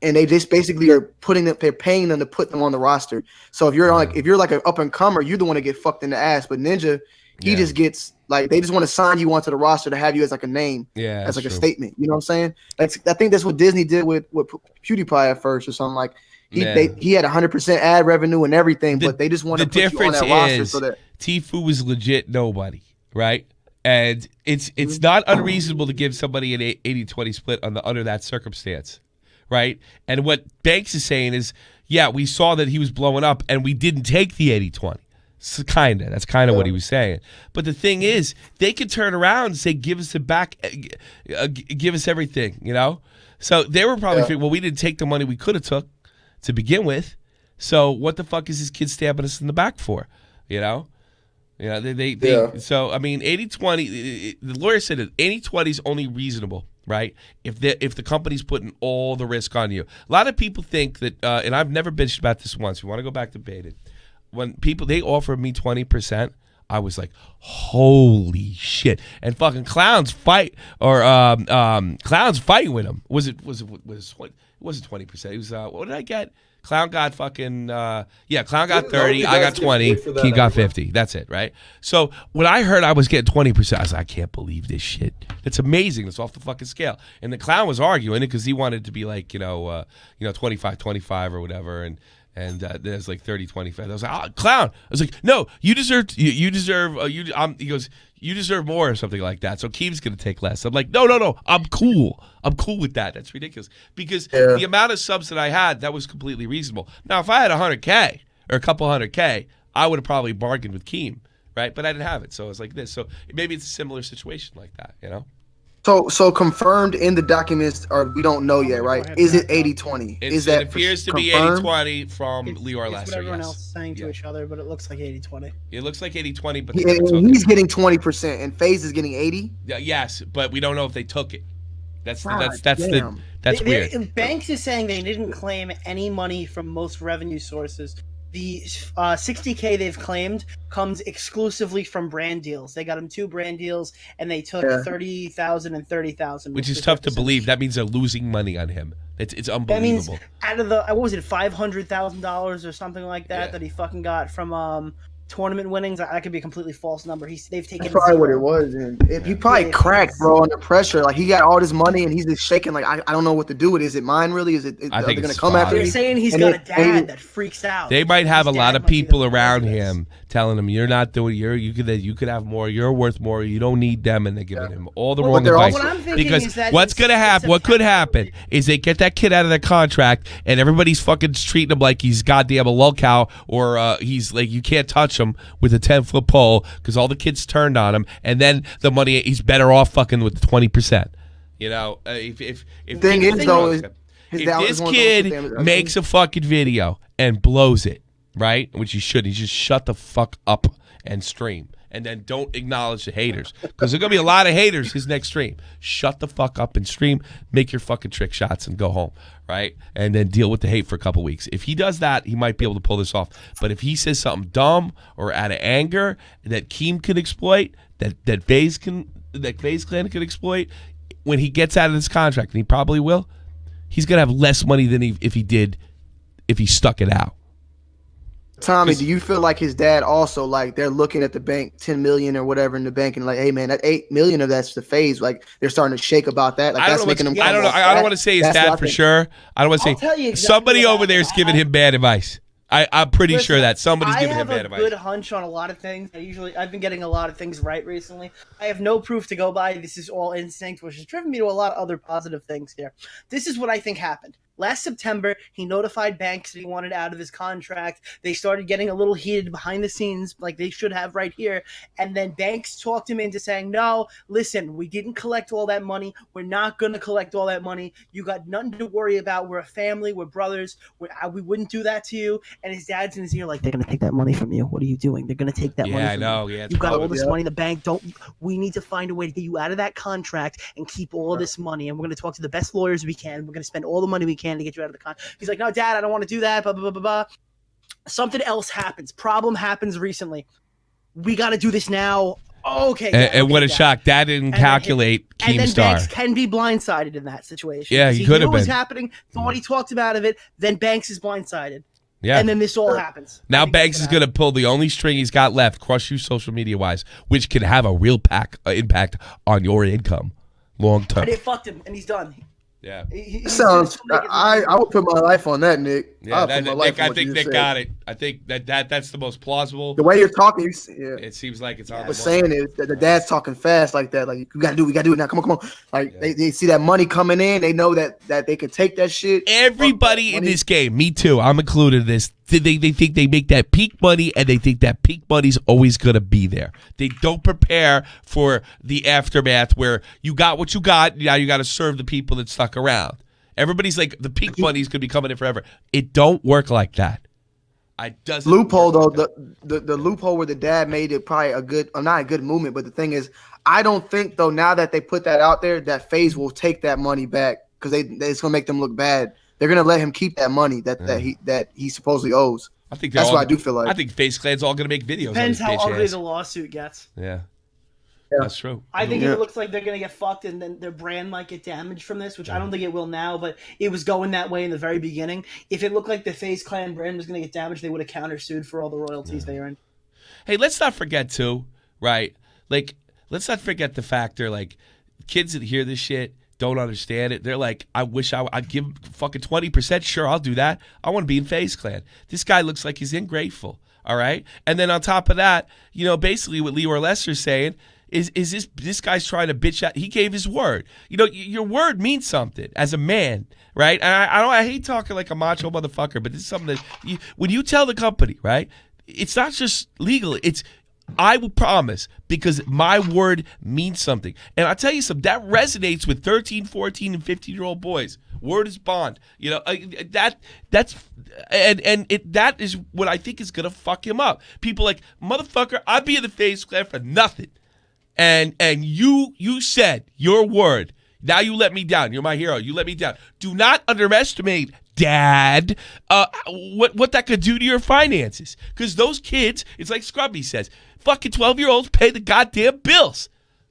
and they just basically are they're paying them to put them on the roster. So if you're like an up and comer, you're the one to get fucked in the ass. But Ninja, He just gets like they just want to sign you onto the roster to have you as like a name, as like a statement. You know what I'm saying? Like I think that's what Disney did with PewDiePie at first or something like. He had 100% ad revenue and everything, but they just want to put you on that roster so that Tfue was legit nobody, right? And it's not unreasonable to give somebody an 80-20 split under that circumstance, right? And what Banks is saying is, yeah, we saw that he was blowing up and we didn't take the 80-20. So that's kind of what he was saying. But the thing is, they could turn around and say, give us it back, give us everything, you know? So they were probably thinking, well, we didn't take the money we could have took to begin with. So what the fuck is this kid stabbing us in the back for, you know? So I mean, 80-20. The lawyer said that 80-20 is only reasonable, right? If the company's putting all the risk on you. A lot of people think that, and I've never bitched about this once. We want to go back to Baited. When they offered me 20%, I was like, holy shit! And fucking clowns fight with him. It wasn't 20%. It was what did I get? Clown got fucking Clown got 30, I got 20, Keem got 50. That's it, right? So when I heard I was getting 20%, I was like, I can't believe this shit. It's amazing. It's off the fucking scale. And the Clown was arguing it because he wanted to be like, 25-25 or whatever, and there's like 30-25. I was like, oh, Clown. I was like, no, you deserve. He goes, you deserve more or something like that. So Keem's gonna take less. I'm like, no. I'm cool. I'm cool with that. That's ridiculous because the amount of subs that I had, that was completely reasonable. Now, if I had 100K or a couple 100K, I would have probably bargained with Keem, right? But I didn't have it, so it was like this. So maybe it's a similar situation like that, you know. So confirmed in the documents, or we don't know yet, right? Is it 80-20? It appears to be 80-20 from Lior Lesser. What everyone else is saying to each other, but it looks like 80-20. It looks like 80-20, but he's getting 20%, and FaZe is getting 80. Yes, but we don't know if they took it. That's That's weird. Banks is saying they didn't claim any money from most revenue sources. The 60K they've claimed comes exclusively from brand deals. They got him 2 brand deals, and they took 30,000 and 30,000, which is tough to believe. That means they're losing money on him. It's unbelievable. That means out of the what was it, $500,000 or something like that that he fucking got from tournament winnings. That could be a completely false number. They've taken. That's probably what it was. And he probably cracked, bro, under pressure. Like he got all this money and he's just shaking. Like I don't know what to do with it. Is it mine really? Is it? I think they're it's gonna come after me? They're saying he's got a dad that freaks out. They might have a lot of people around him telling him, "You're not doing. You could have more. You're worth more. You don't need them," and they're giving him all the wrong advice. Because what's gonna happen? What could happen is they get that kid out of their contract, and everybody's fucking treating him like he's goddamn a lolcow, or he's like you can't touch him with a 10-foot pole because all the kids turned on him, and then the money he's better off fucking with the 20%. You know, if this kid makes a fucking video and blows it, right? Which he should. He just shut the fuck up and stream. And then don't acknowledge the haters. Because there's going to be a lot of haters his next stream. Shut the fuck up and stream. Make your fucking trick shots and go home, right? And then deal with the hate for a couple weeks. If he does that, he might be able to pull this off. But if he says something dumb or out of anger that Keem can exploit, that FaZe Clan can exploit, when he gets out of this contract, and he probably will, he's going to have less money than if he stuck it out. Tommy, do you feel like his dad also, like, they're looking at the bank, 10 million or whatever in the bank, and like, hey man, that 8 million of that's the FaZe, like they're starting to shake about that, like that's making them. I don't know. I don't want to say his dad for sure. I don't want to say somebody over there is giving him bad advice. I'm pretty sure that somebody's giving him bad advice. I have a good hunch on a lot of things. I've been getting a lot of things right recently. I have no proof to go by. This is all instinct, which has driven me to a lot of other positive things here. This is what I think happened. Last September, he notified Banks that he wanted out of his contract. They started getting a little heated behind the scenes, like they should have right here. And then Banks talked him into saying, no, listen, we didn't collect all that money. We're not going to collect all that money. You got nothing to worry about. We're a family. We're brothers. We wouldn't do that to you. And his dad's in his ear like, they're going to take that money from you. What are you doing? They're going to take that money from you. Yeah, I know. Yeah, you got all this money in the bank. We need to find a way to get you out of that contract and keep all of this money. And we're going to talk to the best lawyers we can. We're going to spend all the money we can to get you out of the contract. He's like, no, Dad, I don't want to do that. Blah, blah, blah, blah, blah. Something else happens. Problem happens recently. We got to do this now. Okay. And what a shock. Dad didn't calculate Keemstar. And then Banks can be blindsided in that situation. Yeah, he could have been. He knew what was happening, thought he talked him out of it, then Banks is blindsided. Yeah. And then this all happens. Now Banks is going to pull the only string he's got left, crush you social media-wise, which can have a real impact on your income long term. And it fucked him, and he's done. Yeah. Sounds. I would put my life on that, Nick. Yeah, I think Nick got it. I think that's the most plausible. The way you're talking, it seems like it's on. What's saying is that the dad's talking fast like that. Like, we gotta do it now. Come on. Like they see that money coming in, they know that they can take that shit. Everybody in this game, me too, I'm included in this. They think they make that peak money, and they think that peak money's always gonna be there. They don't prepare for the aftermath where you got what you got. Now you got to serve the people that stuck around. Everybody's like, the peak money's gonna be coming in forever. It don't work like that. Loophole though, the loophole where the dad made it probably a good, not a good movement, but the thing is, I don't think though now that they put that out there that FaZe will take that money back because it's gonna make them look bad. They're gonna let him keep that money that he supposedly owes. I think that's what I do feel like. I think FaZe Clan's all gonna make videos. Depends how ugly ass. the lawsuit gets. Yeah. That's true. I think if it looks like they're going to get fucked and then their brand might get damaged from this, which I don't think it will now, but it was going that way in the very beginning. If it looked like the FaZe Clan brand was going to get damaged, they would have countersued for all the royalties they earned. Hey, let's not forget too, right? Like, let's not forget the factor, like, kids that hear this shit don't understand it. They're like, I wish I'd give fucking 20%. Sure, I'll do that. I want to be in FaZe Clan. This guy looks like he's ingrateful, all right? And then on top of that, you know, basically what Leroy Lester's saying is this guy's trying to bitch out. He gave his word. You know, your word means something as a man, right? And I hate talking like a macho motherfucker, but this is something that when you tell the company, right, it's not just legal. It's I will promise because my word means something. And I'll tell you something, that resonates with 13, 14, and 15-year-old boys. Word is bond. You know, that is what I think is going to fuck him up. People like, motherfucker, I'd be in the FaZe Clan for nothing. And you said your word. Now you let me down. You're my hero. You let me down. Do not underestimate, Dad, what that could do to your finances. Because those kids, it's like Scrubby says, fucking 12-year-olds pay the goddamn bills.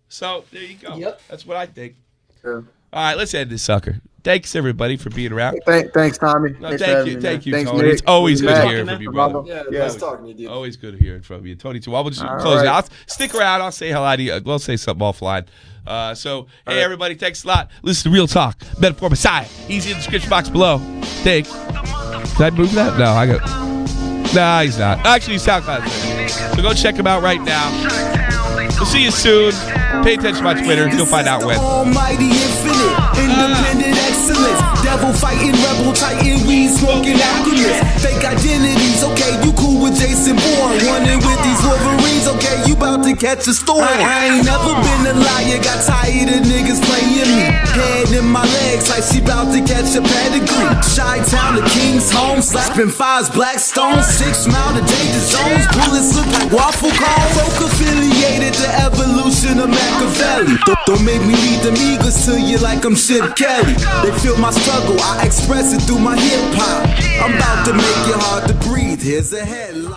So there you go. Yep. That's what I think. Sure. All right, let's end this sucker. Thanks, everybody, for being around. Thanks, Tommy. No, thank you, Tony. Nick. It's always good hearing from you, brother. Yeah, nice talking to you, dude. Always good hearing from you. Tony, too. Well, we'll just close it out. Stick around. I'll say hello to you. We'll say something offline. Hey, everybody, thanks a lot. Listen to Real Talk, Metaphor Messiah. Easy in the description box below. Thanks. Did I move that? No, I got. Nah, he's not. Actually, he's SoundCloud. So go check him out right now. We'll see you soon. Pay attention to my Twitter. You'll find out when. Almighty infinite, independent excellence. Devil fighting, rebel titan, weed smoking alchemist. Fake identities, okay, you cool with Jason Bourne. Running with these Wolverines, okay, you about to catch a storm. I ain't never been a liar, got tired of niggas playing me. Head in my legs like she about to catch a pedigree. Chi-Town to King's home, slapping fives, Blackstone, 6 Mile to danger zones. Bullets look like waffle cones. Folk affiliated the evolution of Machiavelli. Don't make me read the Migos to you like I'm Chip Kelly. They feel my struggle, I express it through my hip hop. I'm about to make it hard to breathe. Here's a headline.